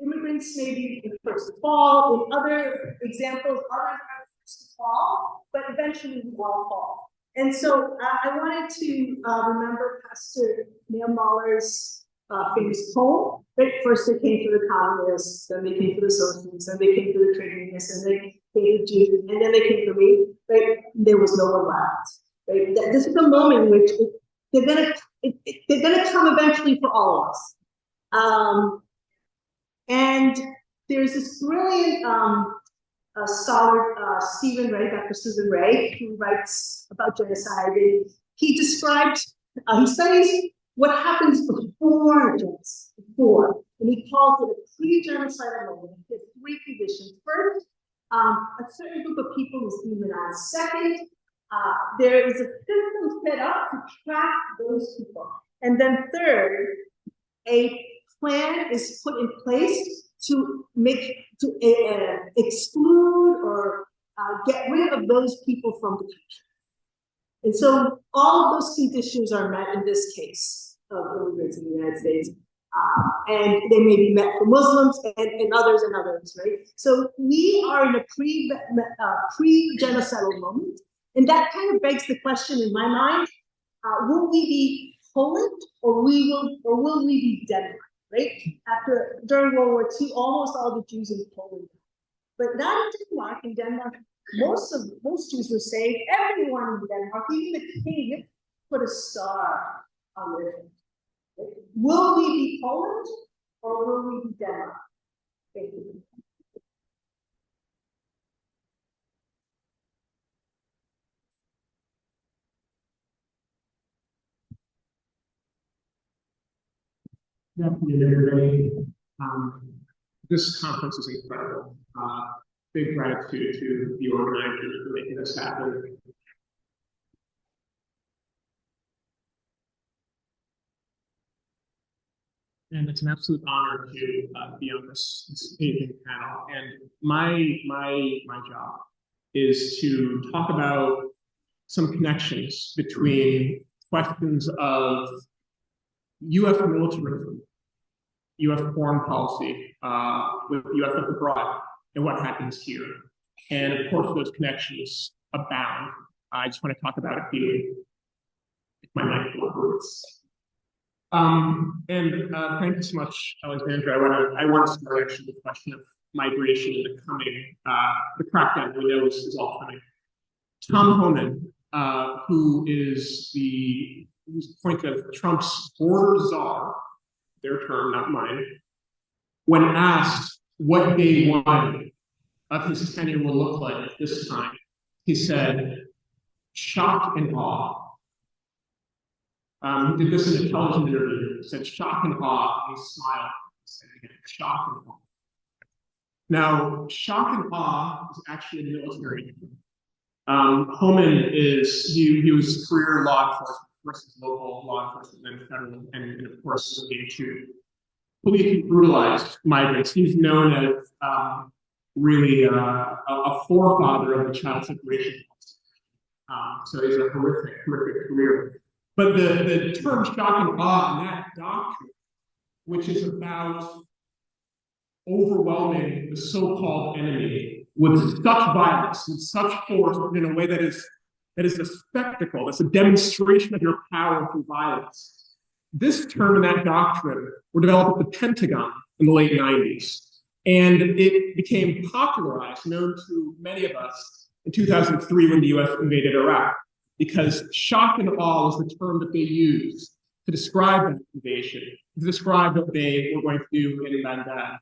F: immigrants may be the first to fall. In other examples, others are the first to fall, but eventually we all fall. And so I wanted to remember Pastor Neil Mahler's famous poem. Right? First they came to the colonists, then they came to the socialists, then they came to the trade unionists, and they came to Jews, and then they came to me. Right? There was no one left. Right? This is a moment in which they're gonna come eventually for all of us. And there's this brilliant scholar, Stephen Ray, Dr. Susan Ray, who writes about genocide. And he describes, he studies what happens before genocide, and he calls it a pre-genocidal moment. There's three conditions. First, a certain group of people is demonized. Second, there is a system set up to track those people. And then third, a plan is put in place to exclude or get rid of those people from the country. And so all of those conditions are met in this case of immigrants in the United States. And they may be met for Muslims and others, right? So we are in a pre-genocidal moment. And that kind of begs the question in my mind, will we be Poland or will we be Denmark, right? During World War II, almost all the Jews in Poland. But not in Denmark. In Denmark, most Jews were saved. Everyone in Denmark, even the king, put a star on their head. Will we be Poland or will we be Denmark? Thank you.
G: Good afternoon, everybody. This conference is incredible. Big gratitude to the organizers for making this happen. And it's an absolute honor to be on this amazing panel. And my job is to talk about some connections between questions of U.S. militarism, U.S. foreign policy, with U.S. abroad, and what happens here. And of course, those connections abound. I just want to talk about a few. If my mic works. Thank you so much, Alexandra. I want to start actually the question of migration and the coming, the crackdown we know is all coming. Tom Homan, who is who's the point of Trump's border czar, their term, not mine, when asked what day one of his tenure will look like this time, he said, shock and awe. He did this in a television interview. He said, shock and awe, and he smiled. He said again, shock and awe. Now, shock and awe is actually a military term. Homan he was career law enforcement, versus local law enforcement, then federal, and of course, looking to police brutalized migrants. He's known as really a forefather of the child separation policy. So he's a horrific career. But the term shock and awe and that doctrine, which is about overwhelming the so-called enemy with such violence, with such force, in a way that is a spectacle, that's a demonstration of your power through violence. This term and that doctrine were developed at the Pentagon in the late 90s. And it became popularized, known to many of us, in 2003 when the US invaded Iraq. Because shock and awe was the term that they used to describe that invasion, to describe what they were going to do in Baghdad.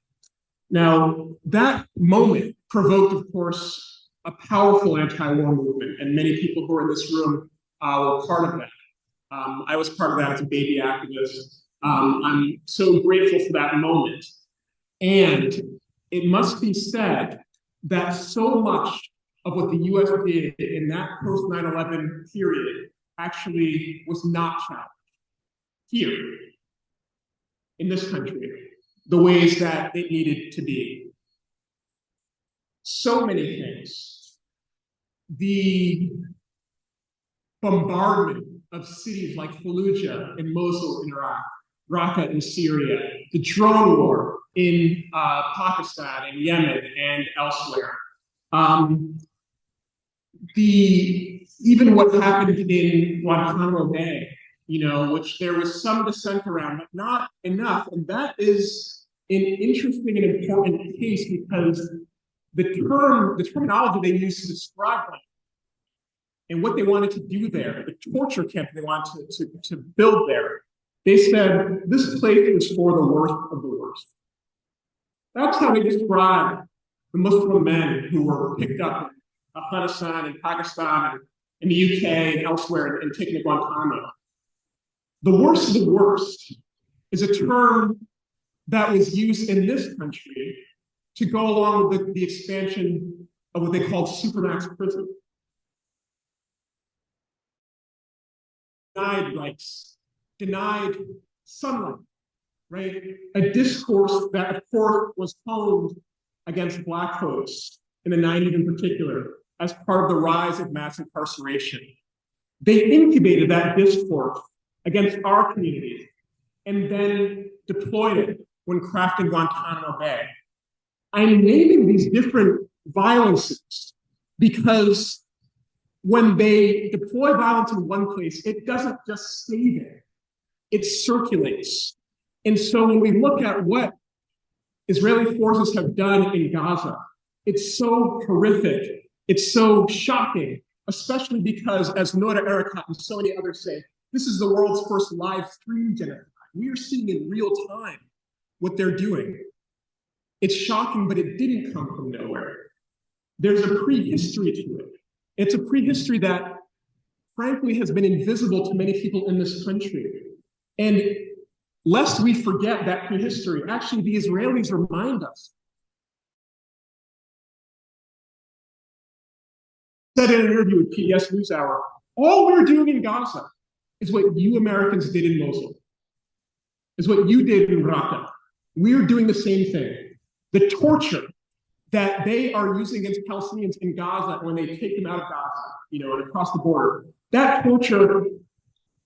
G: Now, that moment provoked, of course, a powerful anti-war movement, and many people who are in this room were part of that. I was part of that as a baby activist. I'm so grateful for that moment. And it must be said that so much of what the US did in that post 9/11 period actually was not challenged here in this country, the ways that it needed to be. So many things. The bombardment of cities like Fallujah and Mosul in Iraq, Raqqa in Syria, the drone war, in Pakistan and Yemen and elsewhere. Even what happened in Guantanamo Bay, which there was some dissent around, but not enough. And that is an interesting and important case because the terminology they used to describe it and what they wanted to do there, the torture camp they wanted to build there, they said this place is for the worst of the worst. That's how they described the Muslim men who were picked up in Afghanistan and Pakistan and in the UK and elsewhere and taken to Guantanamo. The worst of the worst is a term that was used in this country to go along with the expansion of what they called supermax prison. Denied rights, denied sunlight, right? A discourse that, of course, was honed against Black folks in the 90s in particular, as part of the rise of mass incarceration. They incubated that discourse against our community and then deployed it when crafting Guantanamo Bay. I'm naming these different violences because when they deploy violence in one place, it doesn't just stay there, it circulates. And so when we look at what Israeli forces have done in Gaza, it's so horrific, it's so shocking, especially because, as Nora Erekat and so many others say, this is the world's first live stream genocide. We are seeing in real time what they're doing. It's shocking, but it didn't come from nowhere. There's a prehistory to it. It's a prehistory that, frankly, has been invisible to many people in this country. And lest we forget that prehistory, actually, the Israelis remind us. Said in an interview with PBS NewsHour, all we're doing in Gaza is what you Americans did in Mosul, is what you did in Raqqa. We're doing the same thing. The torture that they are using against Palestinians in Gaza when they take them out of Gaza, and across the border, that torture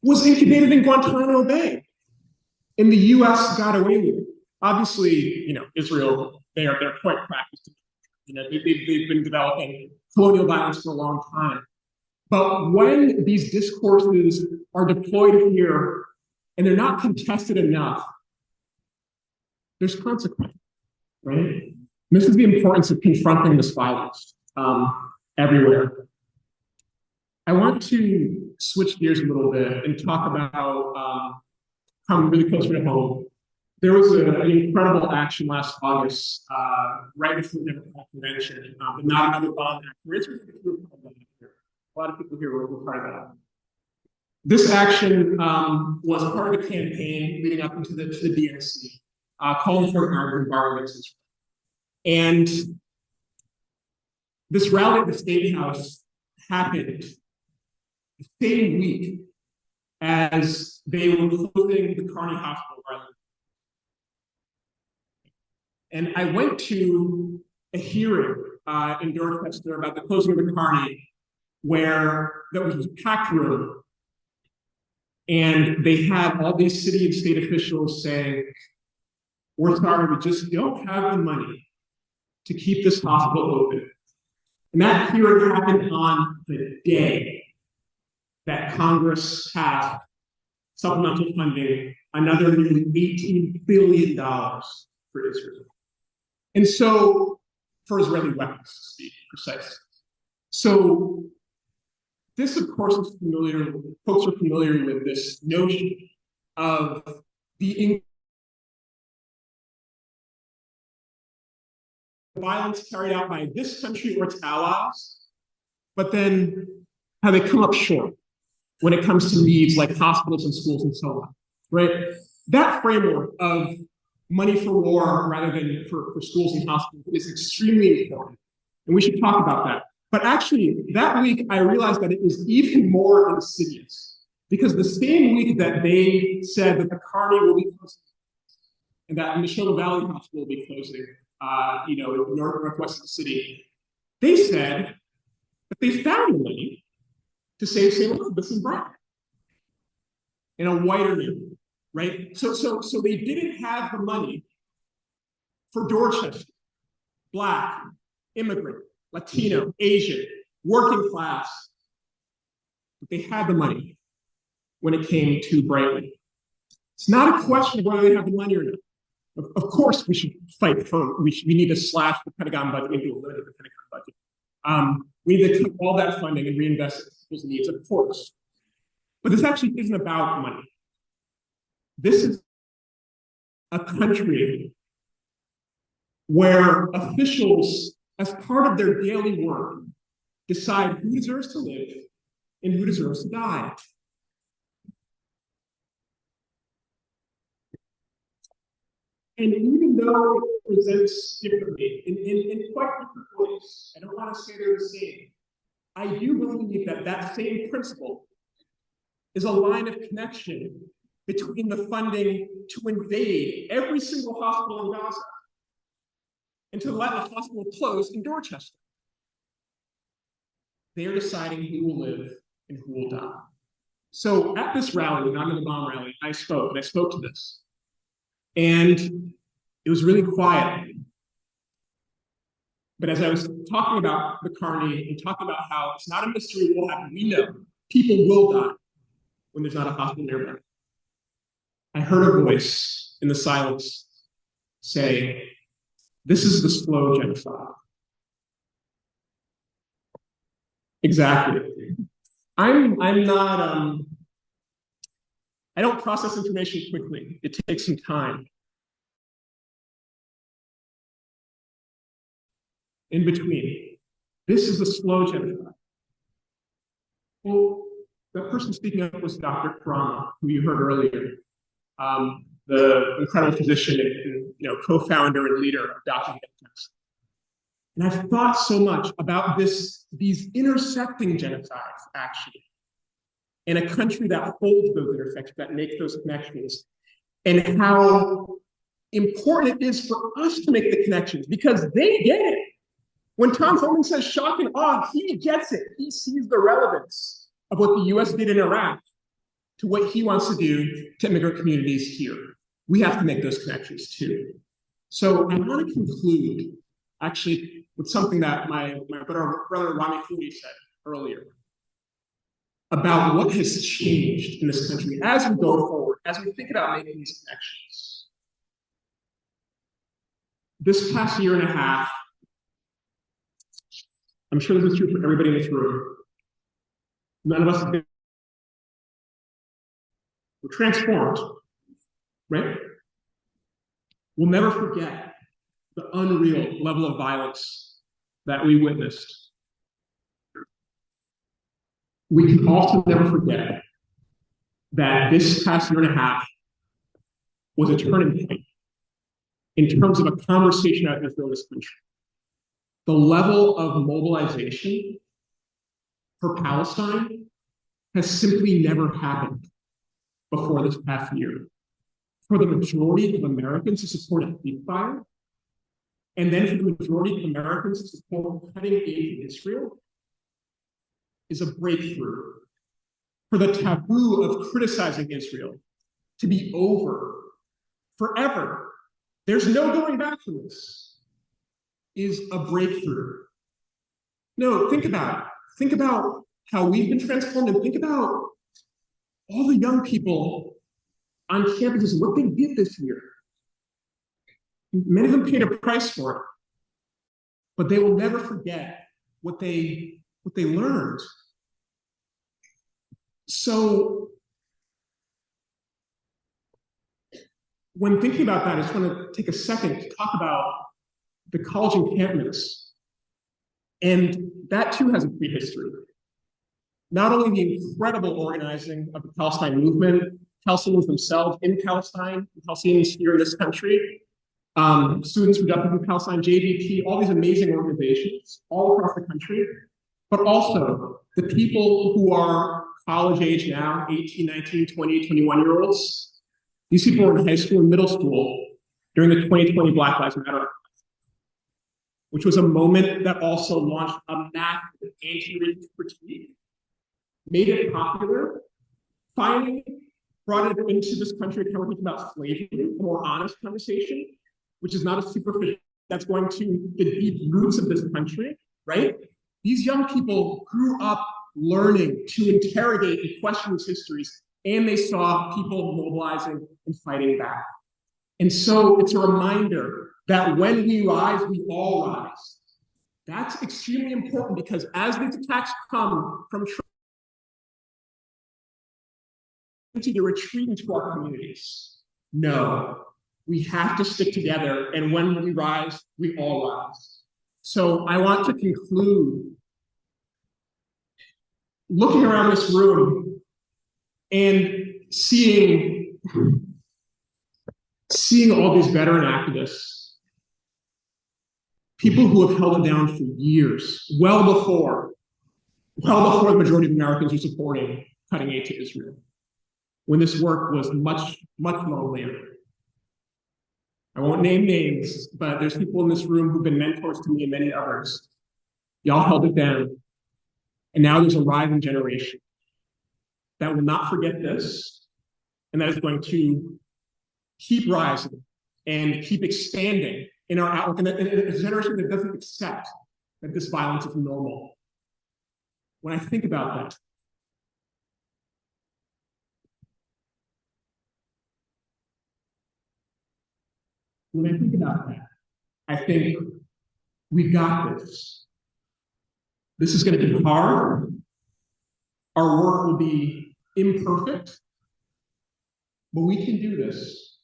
G: was incubated in Guantanamo Bay. And the US got away with it. Obviously, Israel, they're quite practiced. They've been developing colonial violence for a long time. But when these discourses are deployed here and they're not contested enough, there's consequence, right? This is the importance of confronting this violence everywhere. I want to switch gears a little bit and talk about come really closer to home. There was an incredible action last August, right before the Democratic Convention, but not another bomb act. A lot of people here were part of that. This action was part of a campaign leading up into the DNC, calling for an armed embargo against Israel. And this rally at the State House happened the same week as they were closing the Carney Hospital. And I went to a hearing in Dorchester about the closing of the Carney, where there was a packed room, and they had all these city and state officials saying, we're sorry, we just don't have the money to keep this hospital open. And that hearing happened on the day that Congress passed supplemental funding, another nearly $18 billion for Israel. And so, for Israeli weapons, to speak precisely. So, this, of course, is familiar, folks are familiar with this notion of the violence carried out by this country or its allies, but then how they come up short when it comes to needs like hospitals and schools and so on, right? That framework of money for war rather than for schools and hospitals is extremely important, and we should talk about that. But actually, that week, I realized that it was even more insidious, because the same week that they said that the Carney will be closing and that Neshoba Valley Hospital will be closing, northwest of the city, they said that they found the money to save St. Elizabeth's and Brown in a wider neighborhood, right? So they didn't have the money for Dorchester, Black, immigrant, Latino, Asian, working class. But they had the money when it came to Brightly. It's not a question of whether they have the money or not. Of course, we should fight for, we need to slash the Pentagon budget, maybe we'll limit the Pentagon budget. We need to cut all that funding and reinvest it in people's needs, of course. But this actually isn't about money. This is a country where officials, as part of their daily work, decide who deserves to live and who deserves to die. And even though it presents differently, in quite different ways, I don't want to say they're the same. I do believe that that same principle is a line of connection between the funding to invade every single hospital in Gaza and to let the hospital close in Dorchester. They are deciding who will live and who will die. So at this rally, not in the bomb rally, I spoke to this. And it was really quiet. But as I was talking about the Carney and talking about how it's not a mystery what will happen, we know people will die when there's not a hospital nearby. I heard a voice in the silence say, "This is the slow genocide." Exactly. I'm not, I don't process information quickly. It takes some time. In between, this is the slow genocide. Well, the person speaking up was Dr. Karama, who you heard earlier, the incredible physician and co-founder and leader of Dr. Genetics. And I've thought so much about these intersecting genocides, actually, in a country that holds those intersections, that makes those connections, and how important it is for us to make the connections, because they get it. When Tom Homan says shock and awe, he gets it. He sees the relevance of what the US did in Iraq to what he wants to do to immigrant communities here. We have to make those connections too. So I want to conclude actually with something that my brother Rami Khouri said earlier about what has changed in this country as we go forward, as we think about making these connections. This past year and a half, I'm sure this is true for everybody in this room, none of us have been we're transformed, right? We'll never forget the unreal level of violence that we witnessed. We can also never forget that this past year and a half was a turning point in terms of a conversation out in this country. The level of mobilization for Palestine has simply never happened before this past year. For the majority of Americans to support a ceasefire, and then for the majority of Americans to support cutting aid to Israel, is a breakthrough. For the taboo of criticizing Israel to be over forever, there's no going back from this, is a breakthrough. No, think about it. Think about how we've been transformed, and think about all the young people on campuses and what they did this year. Many of them paid a price for it, but they will never forget what they learned. So when thinking about that, I just want to take a second to talk about the college encampments. And that too has a prehistory. Not only the incredible organizing of the Palestine movement, Palestinians themselves in Palestine, Palestinians here in this country, Students for Justice in Palestine, JVP, all these amazing organizations all across the country, but also the people who are college age now, 18, 19, 20, 21-year-olds. These people were in high school and middle school during the 2020 Black Lives Matter, which was a moment that also launched a massive anti-racist critique, made it popular, finally brought it into this country a conversation about slavery, a more honest conversation, which is not a superficial, that's going to the deep roots of this country, right? These young people grew up learning to interrogate and question these histories, and they saw people mobilizing and fighting back. And so it's a reminder that when we rise, we all rise. That's extremely important because as these attacks come from to retreat into our communities, no, we have to stick together. And when we rise, we all rise. So I want to conclude looking around this room and seeing all these veteran activists, people who have held it down for years, well before the majority of Americans were supporting cutting aid to Israel, when this work was much, much lonelier. I won't name names, but there's people in this room who've been mentors to me and many others. Y'all held it down. And now there's a rising generation that will not forget this, and that is going to keep rising and keep expanding in our outlook, and a generation that doesn't accept that this violence is normal. When I think about that, I think we got this. This is going to be hard. Our work will be imperfect, but we can do this.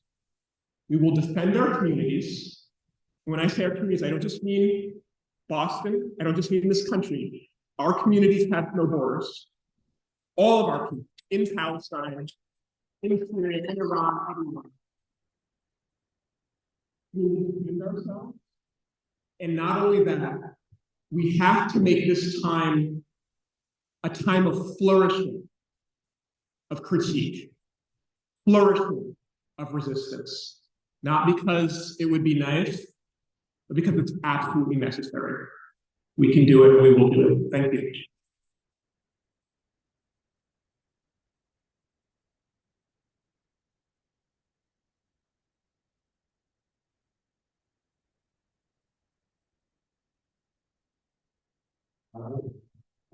G: We will defend our communities. When I say our communities, I don't just mean Boston. I don't just mean this country. Our communities have no borders. All of our people in Palestine, in Syria, in Iran, everywhere. We will defend ourselves. And not only that, we have to make this time a time of flourishing, of critique, flourishing of resistance. Not because it would be nice, but because it's absolutely necessary. We can do it, and we will do it. Thank you.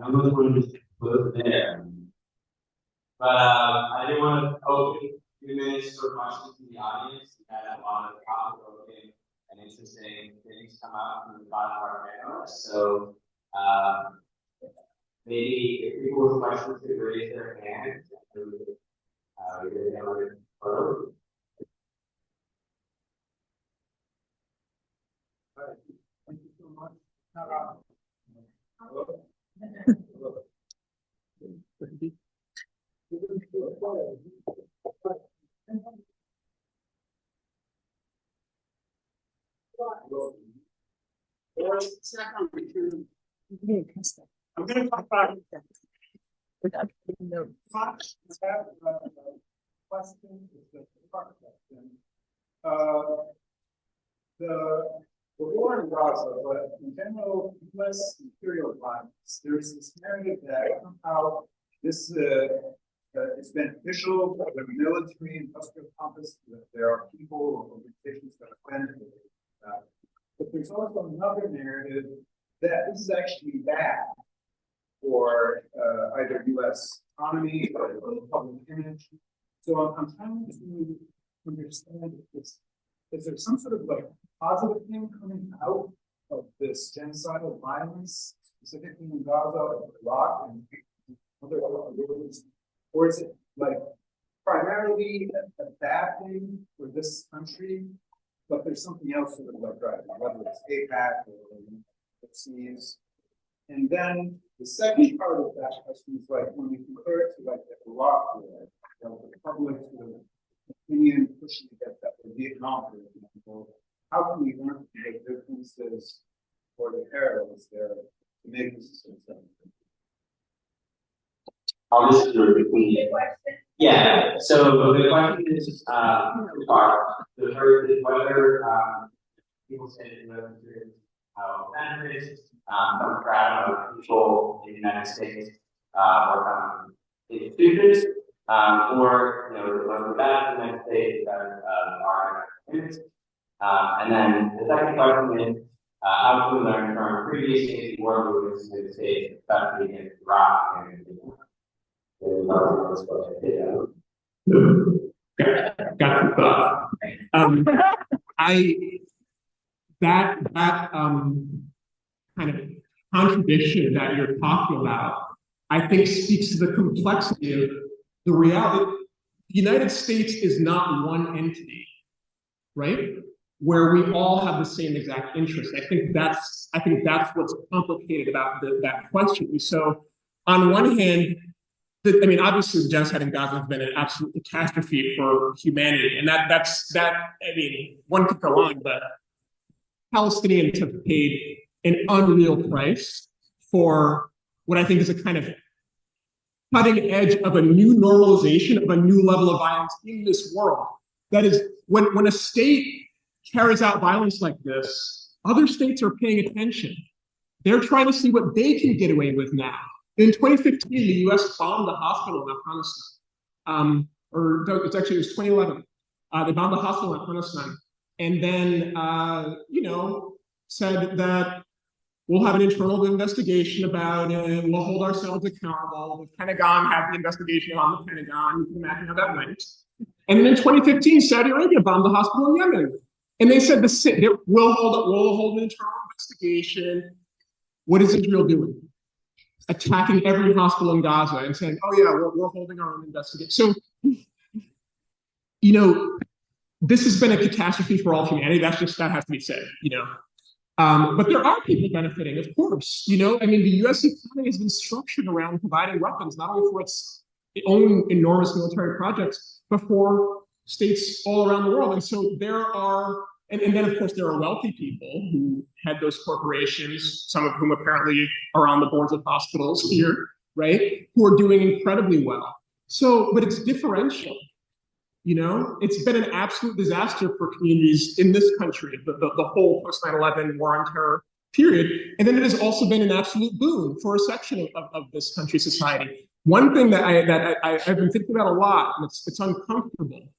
A: I'm not going to put there. But I did want to open a few minutes for questions from the audience. We had a lot of thought-provoking and interesting things come out from the 5-part panelists. So maybe if people with questions could raise their hands.
G: Thank you so much. I'm going to talk about the war in Gaza, but in general, U.S. imperial violence. There's this narrative that somehow this it's beneficial for the military industrial complex, that there are people or organizations that are benefiting. But there's also another narrative that this is actually bad for either U.S. economy or the public image. So I'm trying to understand if this, is there some sort of like positive thing coming out of this genocidal violence, specifically in Gaza or Iraq and other areas, or is it like primarily a bad thing for this country, but there's something else sort of like driving, whether it's APAC or overseas? And then the second part of that question is like when we compare it to like the Iraq war, the public opinion pushing to get that for Vietnam, for example, how can we learn from the differences or the parallels there to make this a success?
A: I'll just repeat. Yeah. So the question is two parts. The first is whether people say that how benefits some crowd of people in the United States or institutions, or whether that the United States that are immigrants. And then the second question is, how can we learn from previous anti-war movements in the States, especially in Iraq and
G: Got some thoughts. That kind of contradiction that you're talking about, I think speaks to the complexity of the reality. The United States is not one entity, right? Where we all have the same exact interest. I think that's what's complicated about that question. So, on one hand, obviously, the genocide in Gaza has been an absolute catastrophe for humanity, and one could go on, but Palestinians have paid an unreal price for what I think is a kind of cutting edge of a new normalization, of a new level of violence in this world. That is, when a state carries out violence like this, other states are paying attention. They're trying to see what they can get away with now. In 2015, the U.S. bombed a hospital in Afghanistan. It was 2011. They bombed a hospital in Afghanistan, and then said that we'll have an internal investigation about it. We'll hold ourselves accountable. The Pentagon had the investigation on the Pentagon. You can imagine how that went. And then in 2015, Saudi Arabia bombed the hospital in Yemen, and they said we'll hold an internal investigation. What is Israel doing? Attacking every hospital in Gaza and saying, "Oh yeah, we're holding our own investigation." So, this has been a catastrophe for all humanity. That has to be said. But there are people benefiting, of course. The U.S. economy has been structured around providing weapons, not only for its own enormous military projects, but for states all around the world. And so there are, and then of course there are wealthy people who had those corporations, some of whom apparently are on the boards of hospitals here, right, who are doing incredibly well. So, but it's differential. It's been an absolute disaster for communities in this country, the whole post 9/11 war on terror period. And then it has also been an absolute boon for a section of this country's society. One thing that I've been thinking about a lot, and it's uncomfortable,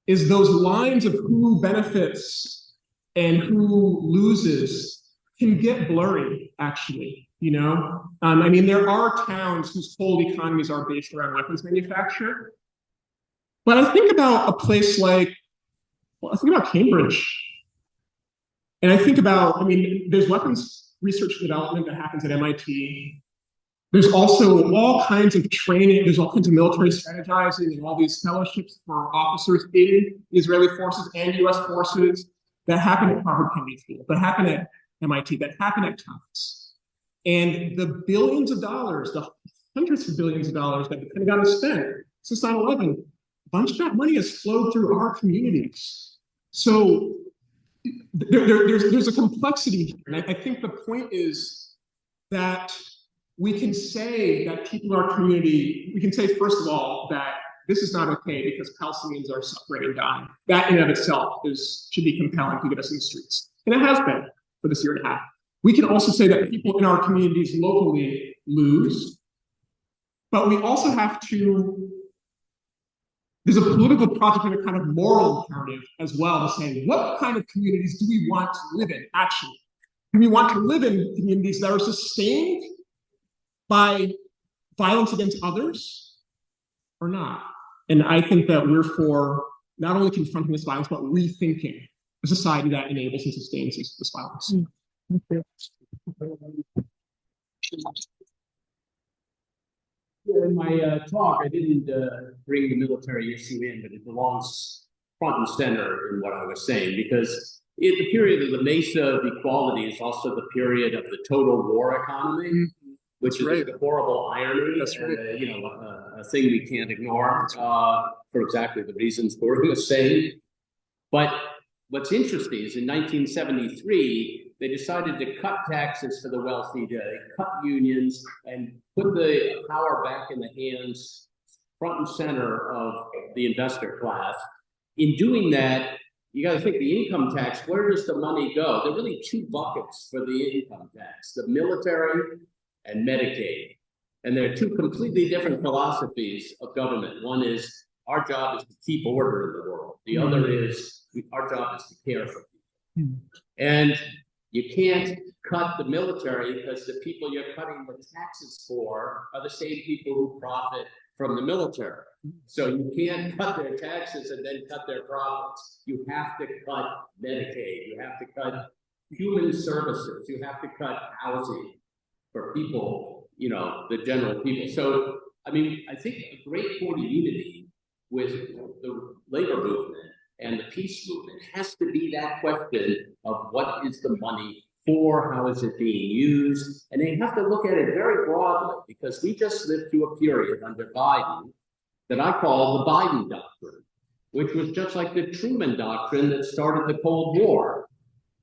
G: is those lines of who benefits and who loses can get blurry, actually. There are towns whose whole economies are based around weapons manufacture. But I think about a place I think about Cambridge. And I think about, there's weapons research and development that happens at MIT. There's also all kinds of training. There's all kinds of military strategizing and all these fellowships for officers in Israeli forces and US forces that happen at Harvard Kennedy School, that happen at MIT, that happen at Tufts. And the billions of dollars, the hundreds of billions of dollars that the Pentagon has spent since 9/11, a bunch of that money has flowed through our communities. So there's a complexity here. And I think the point is that we can say that people in our community, we can say, first of all, that this is not okay because Palestinians are suffering and dying. That in and of itself should be compelling to get us in the streets. And it has been for this year and a half. We can also say that people in our communities locally lose, but we also have to, there's a political project and a kind of moral imperative as well to say, what kind of communities do we want to live in, actually? Do we want to live in communities that are sustained by violence against others or not? And I think that we're for not only confronting this violence, but rethinking a society that enables and sustains this violence.
C: In my talk, I didn't bring the military issue in, but it belongs front and center in what I was saying, because the period of the Mesa of equality is also the period of the total war economy, which is a horrible irony. That's right. A thing we can't ignore for exactly the reasons Corey was saying. But what's interesting is in 1973, they decided to cut taxes for the wealthy, to cut unions, and put the power back in the hands, front and center of the investor class. In doing that, you got to think the income tax, where does the money go? There are really two buckets for the income tax, the military and Medicaid. And there are two completely different philosophies of government. One is Our job is to keep order in the world. The other is, our job is to care for people. And you can't cut the military because the people you're cutting the taxes for are the same people who profit from the military. So you can't cut their taxes and then cut their profits. You have to cut Medicaid. You have to cut human services. You have to cut housing for people, you know, the general people. So, I mean, I think a great point of unity with the labor movement and the peace movement has to be that question of what is the money for, how is it being used? And they have to look at it very broadly, because we just lived through a period under Biden that I call the Biden doctrine, which was just like the Truman doctrine that started the Cold War.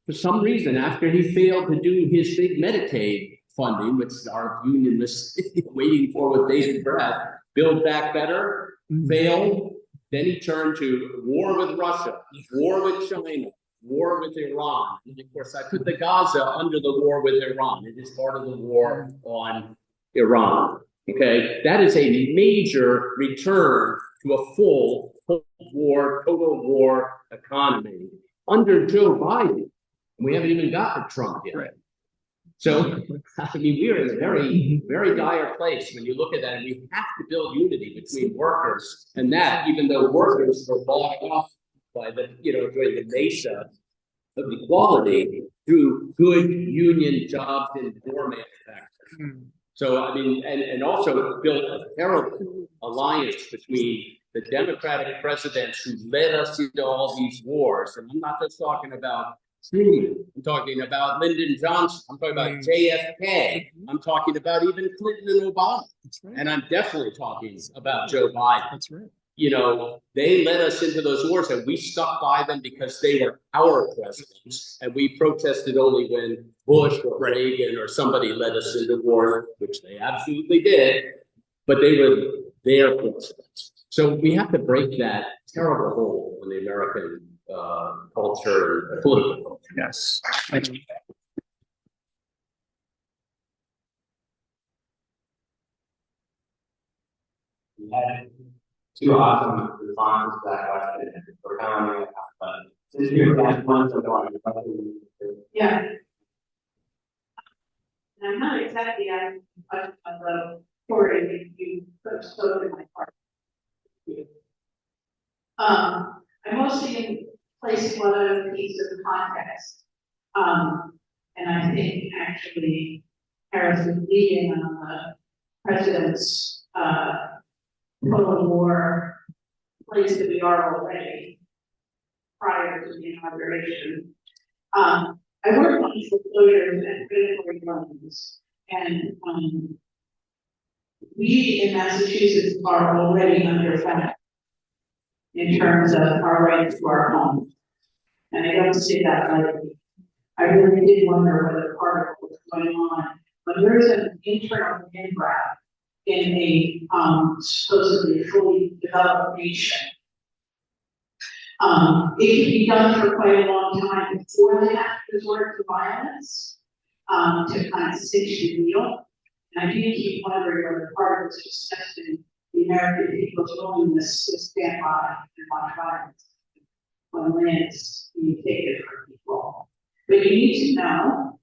C: For some reason, after he failed to do his big Medicaid funding, which our union was waiting for with bated breath, Build Back Better, failed. Then he turned to war with Russia, war with China, war with Iran. And of course, I put the Gaza under the war with Iran. It is part of the war on Iran. Okay, that is a major return to a full war, total war economy under Joe Biden. We haven't even gotten to Trump yet. Right. So, I mean, we are in a very, very dire place when you look at that, and we have to build unity between workers and that, even though workers were bought off by the, you know, during the Mesa of equality through good union jobs in door manufacturing. So, I mean, and also built a terrible alliance between the Democratic presidents who led us into all these wars. And I'm not just talking about Truman, I'm talking about Lyndon Johnson, I'm talking about JFK, I'm talking about even Clinton and Obama. Right. And I'm definitely talking about Joe Biden. That's right. You know, they led us into those wars, and we stuck by them because they were our presidents, and we protested only when Bush or Reagan or somebody led us into war, which they absolutely did, but they were their presidents. So we have to break that terrible hold on the American culture and political culture.
G: Yes.
A: We had two awesome responses to that question. We're kind of running out of time, but since you're at one, so go on.
E: Yeah. And I'm not exactly asking the question of the story you put so in my heart. I mostly place one other piece of context. And I think actually Harris is leading on the president's total war place that we are already prior to the inauguration. I work on foreclosures and predatory loans, and we in Massachusetts are already under attack in terms of our rights to our homes. And I don't see that lightly. I really did wonder whether part of what was going on, but there is an internal land grab in a supposedly fully developed nation. It can be done for quite a long time before they have to resort to violence to kind of cinch the deal. And I do keep wondering whether part of it is just testing the American people's willingness to stand by and watch violence when land is being taken from people. But you need to know,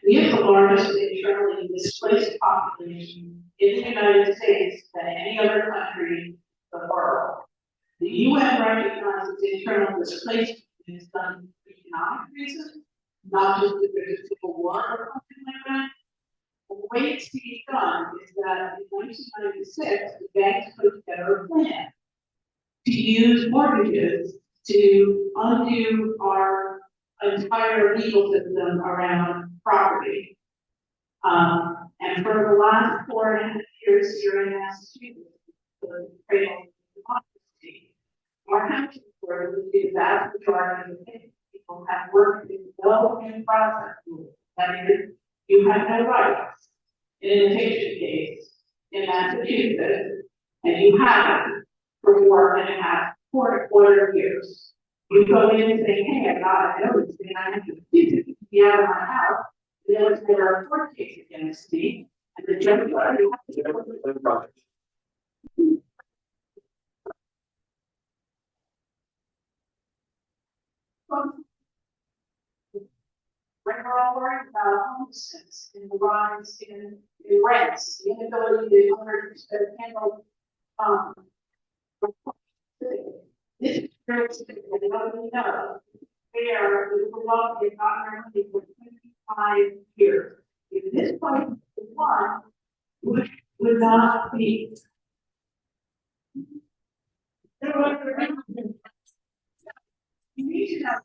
E: we have the largest internally displaced population in the United States than any other country in the world. The UN recognizes internal displacement is done for economic reasons, not just because there's a civil war or something like that. The way it's being done is that in 1996, the banks put together a plan to use mortgages to undo our entire legal system around property. And for the last 4.5 years here in Massachusetts, the cradle of democracy, our housing authority, which is the vast majority of the people, have worked in development process rules. That is, you have no rights in an eviction case in Massachusetts, and you have for 4.25 years. You go in and say, hey, I got a notice and I have to be out of my house. There are a court case against me, and the judge already has to When we're all worried about homelessness and the rise in rents, the inability to handle, this is very significant, we know, where we were walking about our money for 25 years. If this point is one, would not be. You need to have.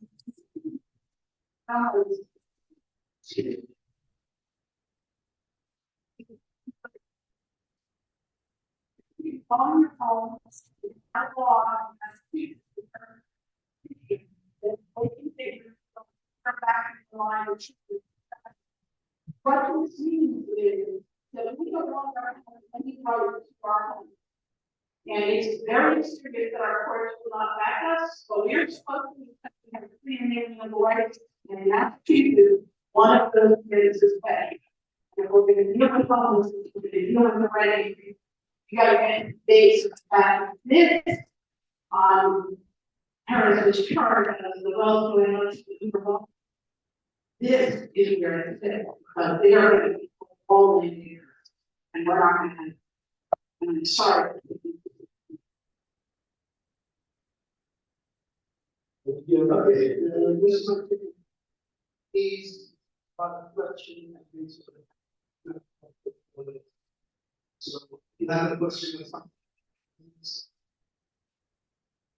E: On your phone, I log, I speak. Come back to the line. What this means is that we don't want to have any right to our home. And it's very serious that our courts will not back us, but we are supposed to have free and inalienable rights, and Massachusetts, one of those things is pay. And if we're going to deal with homelessness, we're going to deal with the rent increase. You got to get base of that. This Harris's chart as the wealth going on to the Uber. This is where it's at, but they are going to be all in here, and we're not going to. I'm sorry.
H: Okay, this one is question. So you have a question or something?